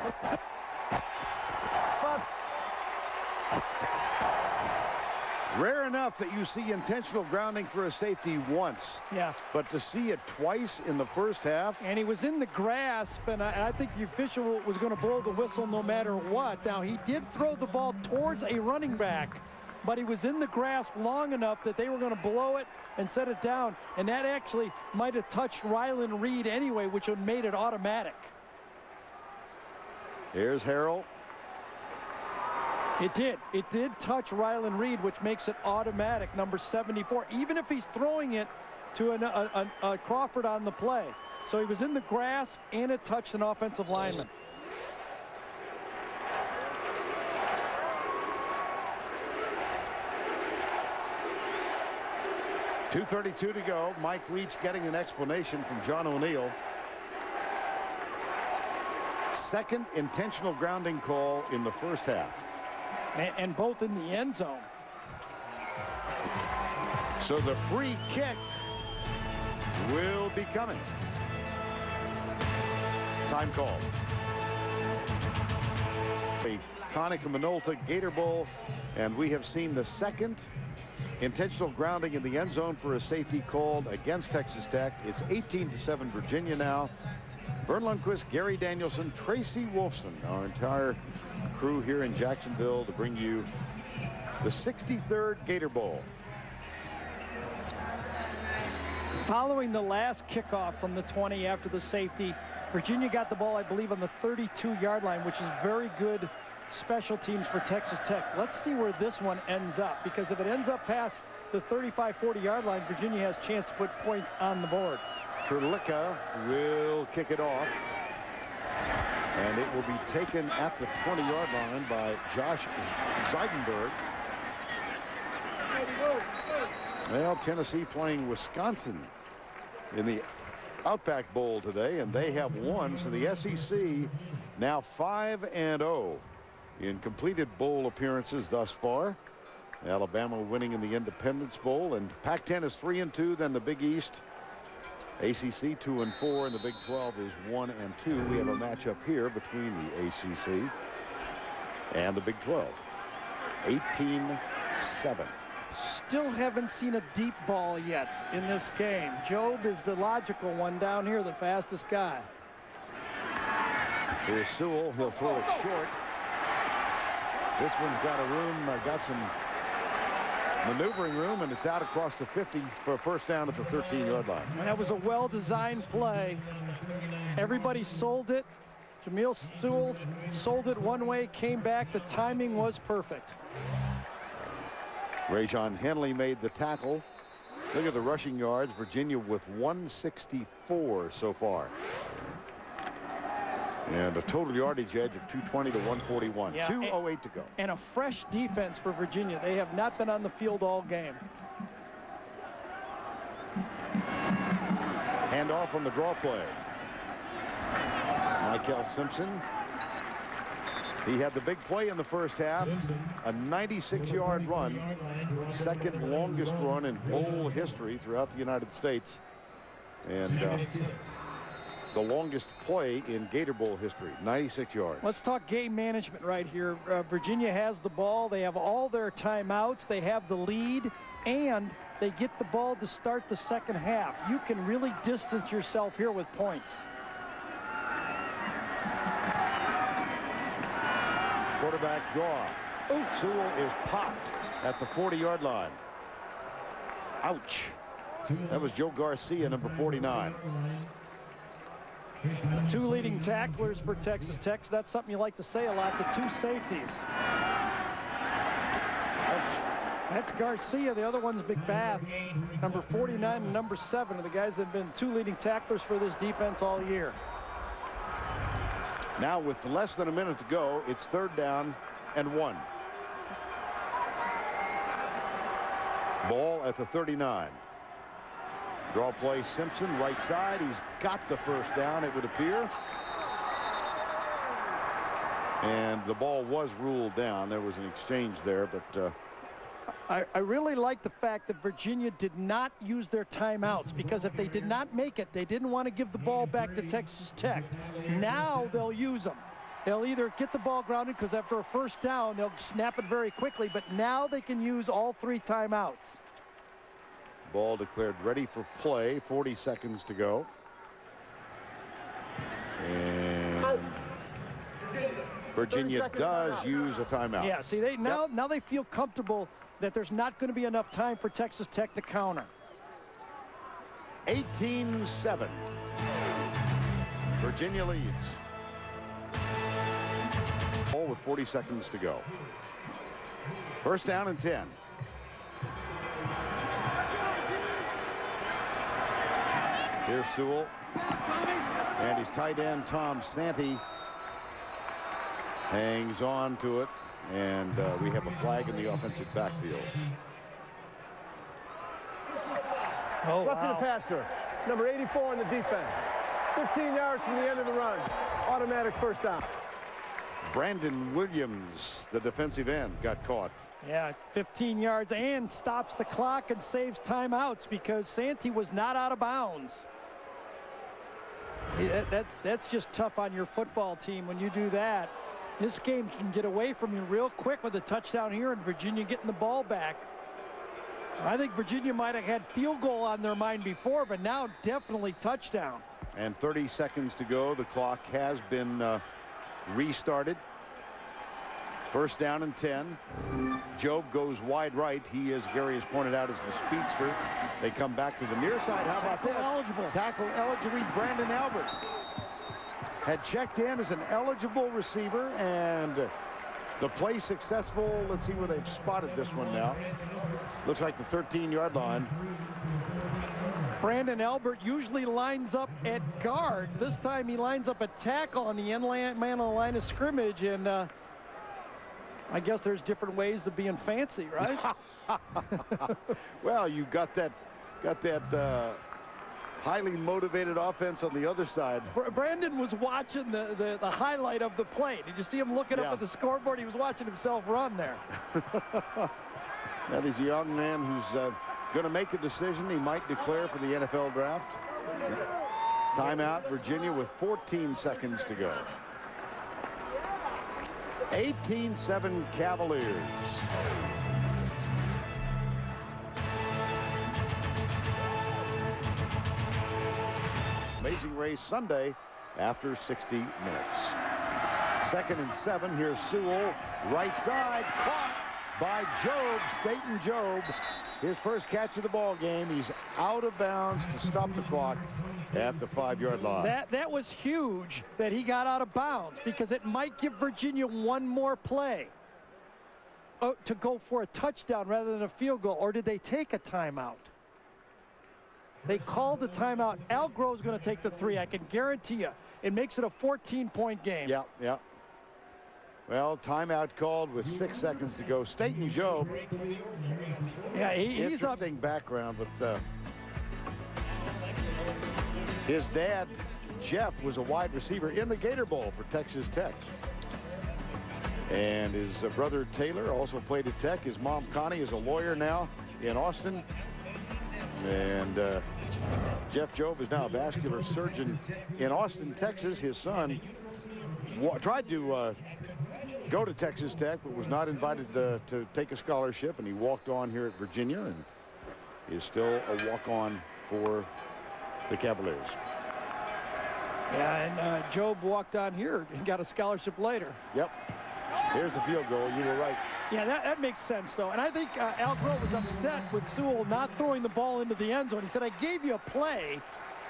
[SPEAKER 1] Rare enough that you see intentional grounding for a safety once.
[SPEAKER 3] Yeah.
[SPEAKER 1] But to see it twice in the first half.
[SPEAKER 3] And he was in the grasp, and I think the official was going to blow the whistle no matter what. Now, he did throw the ball towards a running back, but he was in the grasp long enough that they were going to blow it and set it down. And that actually might have touched Rylan Reed anyway, which would have made it automatic.
[SPEAKER 1] Here's Harrell.
[SPEAKER 3] It did. It did touch Rylan Reed, which makes it automatic, number 74, even if he's throwing it to a Crawford on the play. So he was in the grasp, and it touched an offensive lineman. .232 to go. Mike Leach getting an explanation from John O'Neill.
[SPEAKER 1] Second intentional grounding call in the first half.
[SPEAKER 3] And both in the end zone.
[SPEAKER 1] So the free kick will be coming. Time call. The Conica Minolta Gator Bowl, and we have seen the second intentional grounding in the end zone for a safety called against Texas Tech. It's 18-7 Virginia now. Vern Lundquist, Gary Danielson, Tracy Wolfson, our entire crew here in Jacksonville to bring you the 63rd Gator Bowl.
[SPEAKER 3] Following the last kickoff from the 20 after the safety, Virginia got the ball, I believe, on the 32-yard line, which is very good special teams for Texas Tech. Let's see where this one ends up, because if it ends up past the 35-40-yard line, Virginia has a chance to put points on the board.
[SPEAKER 1] Terlicka will kick it off, and it will be taken at the 20-yard line by Josh Zeidenberg. Well, Tennessee playing Wisconsin in the Outback Bowl today, and they have won. So the SEC now 5-0 in completed bowl appearances thus far. Alabama winning in the Independence Bowl, and Pac-10 is 3-2. Then the Big East, ACC 2-4, and the Big 12 is 1-2. We have a matchup here between the ACC and the Big 12. 18-7.
[SPEAKER 3] Still haven't seen a deep ball yet in this game. Job is the logical one down here, the fastest guy.
[SPEAKER 1] Here's Sewell. He'll throw it short. This one's got a room, got some maneuvering room, and it's out across the 50 for a first down at the 13-yard line.
[SPEAKER 3] And that was a well-designed play. Everybody sold it. Jamil Sewell sold it one way, came back. The timing was perfect.
[SPEAKER 1] Rajon Henley made the tackle. Look at the rushing yards. Virginia with 164 so far. And a total yardage edge of 220 to 141. Yeah, 2:08 to go.
[SPEAKER 3] And a fresh defense for Virginia. They have not been on the field all game.
[SPEAKER 1] Handoff on the draw play. Michael Simpson. He had the big play in the first half, a 96-yard run, second longest run in bowl history throughout the United States, and the longest play in Gator Bowl history, 96 yards.
[SPEAKER 3] Let's talk game management right here. Virginia has the ball. They have all their timeouts. They have the lead, and they get the ball to start the second half. You can really distance yourself here with points.
[SPEAKER 1] Quarterback draw. Sewell is popped at the 40-yard line. Ouch. That was Joe Garcia, number 49.
[SPEAKER 3] The two leading tacklers for Texas Tech. That's something you like to say a lot. The two safeties.
[SPEAKER 1] Ouch.
[SPEAKER 3] That's Garcia. The other one's McBath. Number 49 and number 7 are the guys that have been two leading tacklers for this defense all year.
[SPEAKER 1] Now with less than a minute to go, it's 3rd down and 1. Ball at the 39. Draw play, Simpson, right side. He's got the first down, it would appear. And the ball was ruled down. There was an exchange there, but
[SPEAKER 3] I really like the fact that Virginia did not use their timeouts, because if they did not make it, they didn't want to give the ball back to Texas Tech. Now they'll use them. They'll either get the ball grounded, because after a first down, they'll snap it very quickly, but now they can use all 3 timeouts.
[SPEAKER 1] Ball declared ready for play, 40 seconds to go. And Virginia does use a timeout.
[SPEAKER 3] Yeah, see, now they feel comfortable that there's not going to be enough time for Texas Tech to counter.
[SPEAKER 1] 18-7. Virginia leads. Ball with 40 seconds to go. 1st down and 10. Here's Sewell. And his tight end, Tom Santee, hangs on to it. And we have a flag in the offensive backfield.
[SPEAKER 15] Roughing the passer. Number 84 in the defense. 15 yards from the end of the run. Automatic first down.
[SPEAKER 1] Brandon Williams, the defensive end, got caught.
[SPEAKER 3] Yeah, 15 yards and stops the clock and saves timeouts because Santee was not out of bounds. That's just tough on your football team when you do that. This game can get away from you real quick with a touchdown here and Virginia getting the ball back. I think Virginia might have had field goal on their mind before, but now definitely touchdown.
[SPEAKER 1] And 30 seconds to go. The clock has been restarted. 1st down and 10. Job goes wide right. He, as Gary has pointed out, is the speedster. They come back to the near side. How about this?
[SPEAKER 3] Eligible.
[SPEAKER 1] Tackle eligible. Brandon Albert had checked in as an eligible receiver, and the play successful. Let's see where they've spotted this one now. Looks like the 13-yard line.
[SPEAKER 3] Brandon Albert usually lines up at guard. This time he lines up at tackle on the end man on the line of scrimmage, and I guess there's different ways of being fancy, right?
[SPEAKER 1] Well, you got that highly motivated offense on the other side.
[SPEAKER 3] Brandon was watching the highlight of the play. Did you see him looking up at the scoreboard? He was watching himself run there.
[SPEAKER 1] That is a young man who's going to make a decision. He might declare for the NFL draft. Timeout, Virginia, with 14 seconds to go. 18-7 Cavaliers. Amazing Race Sunday after 60 minutes. 2nd and 7. Here's Sewell, right side, caught by Job, Staten Job. His first catch of the ball game. He's out of bounds to stop the clock at the 5-yard line.
[SPEAKER 3] That was huge that he got out of bounds, because it might give Virginia one more play to go for a touchdown rather than a field goal. Or did they take a timeout? They called the timeout. Al Grove's going to take the 3. I can guarantee you. It makes it a 14-point game.
[SPEAKER 1] Yeah. Well, timeout called with 6 seconds to go. Staten Job.
[SPEAKER 3] Yeah, he's up.
[SPEAKER 1] Interesting background with his dad, Jeff, was a wide receiver in the Gator Bowl for Texas Tech. And his brother Taylor also played at Tech. His mom Connie is a lawyer now in Austin. And Jeff Jobe is now a vascular surgeon in Austin, Texas. His son tried to go to Texas Tech, but was not invited to take a scholarship, and he walked on here at Virginia and is still a walk-on for the Cavaliers.
[SPEAKER 3] Yeah, and Jobe walked on here and got a scholarship later.
[SPEAKER 1] Yep. Here's the field goal. You were right.
[SPEAKER 3] Yeah, that makes sense, though. And I think Al Groh was upset with Sewell not throwing the ball into the end zone. He said, I gave you a play.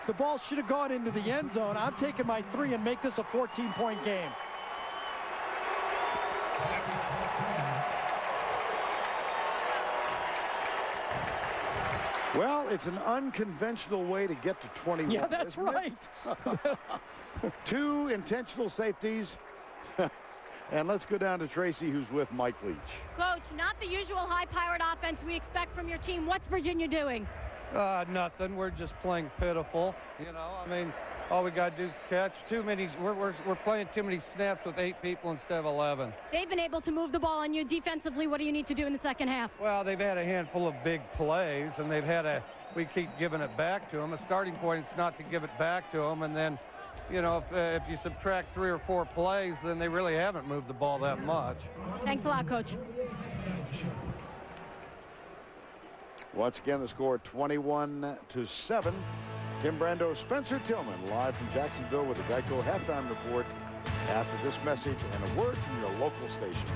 [SPEAKER 3] The ball should have gone into the end zone. I'm taking my 3 and make this a 14-point game.
[SPEAKER 1] Well, it's an unconventional way to get to 21.
[SPEAKER 3] Yeah, that's right.
[SPEAKER 1] 2 intentional safeties. And let's go down to Tracy, who's with Mike Leach.
[SPEAKER 16] Coach, not the usual high-powered offense we expect from your team. What's Virginia doing?
[SPEAKER 17] Nothing. We're just playing pitiful. You know, I mean, all we got to do is catch. We're playing too many snaps with 8 people instead of 11.
[SPEAKER 16] They've been able to move the ball on you defensively. What do you need to do in the second half?
[SPEAKER 17] Well, they've had a handful of big plays, and we keep giving it back to them. A starting point is not to give it back to them, and then, you know, if you subtract 3 or 4 plays, then they really haven't moved the ball that much.
[SPEAKER 16] Thanks a lot, Coach.
[SPEAKER 1] Once again, the score 21-7. Tim Brando, Spencer Tillman, live from Jacksonville with the Geico halftime report after this message and a word from your local station.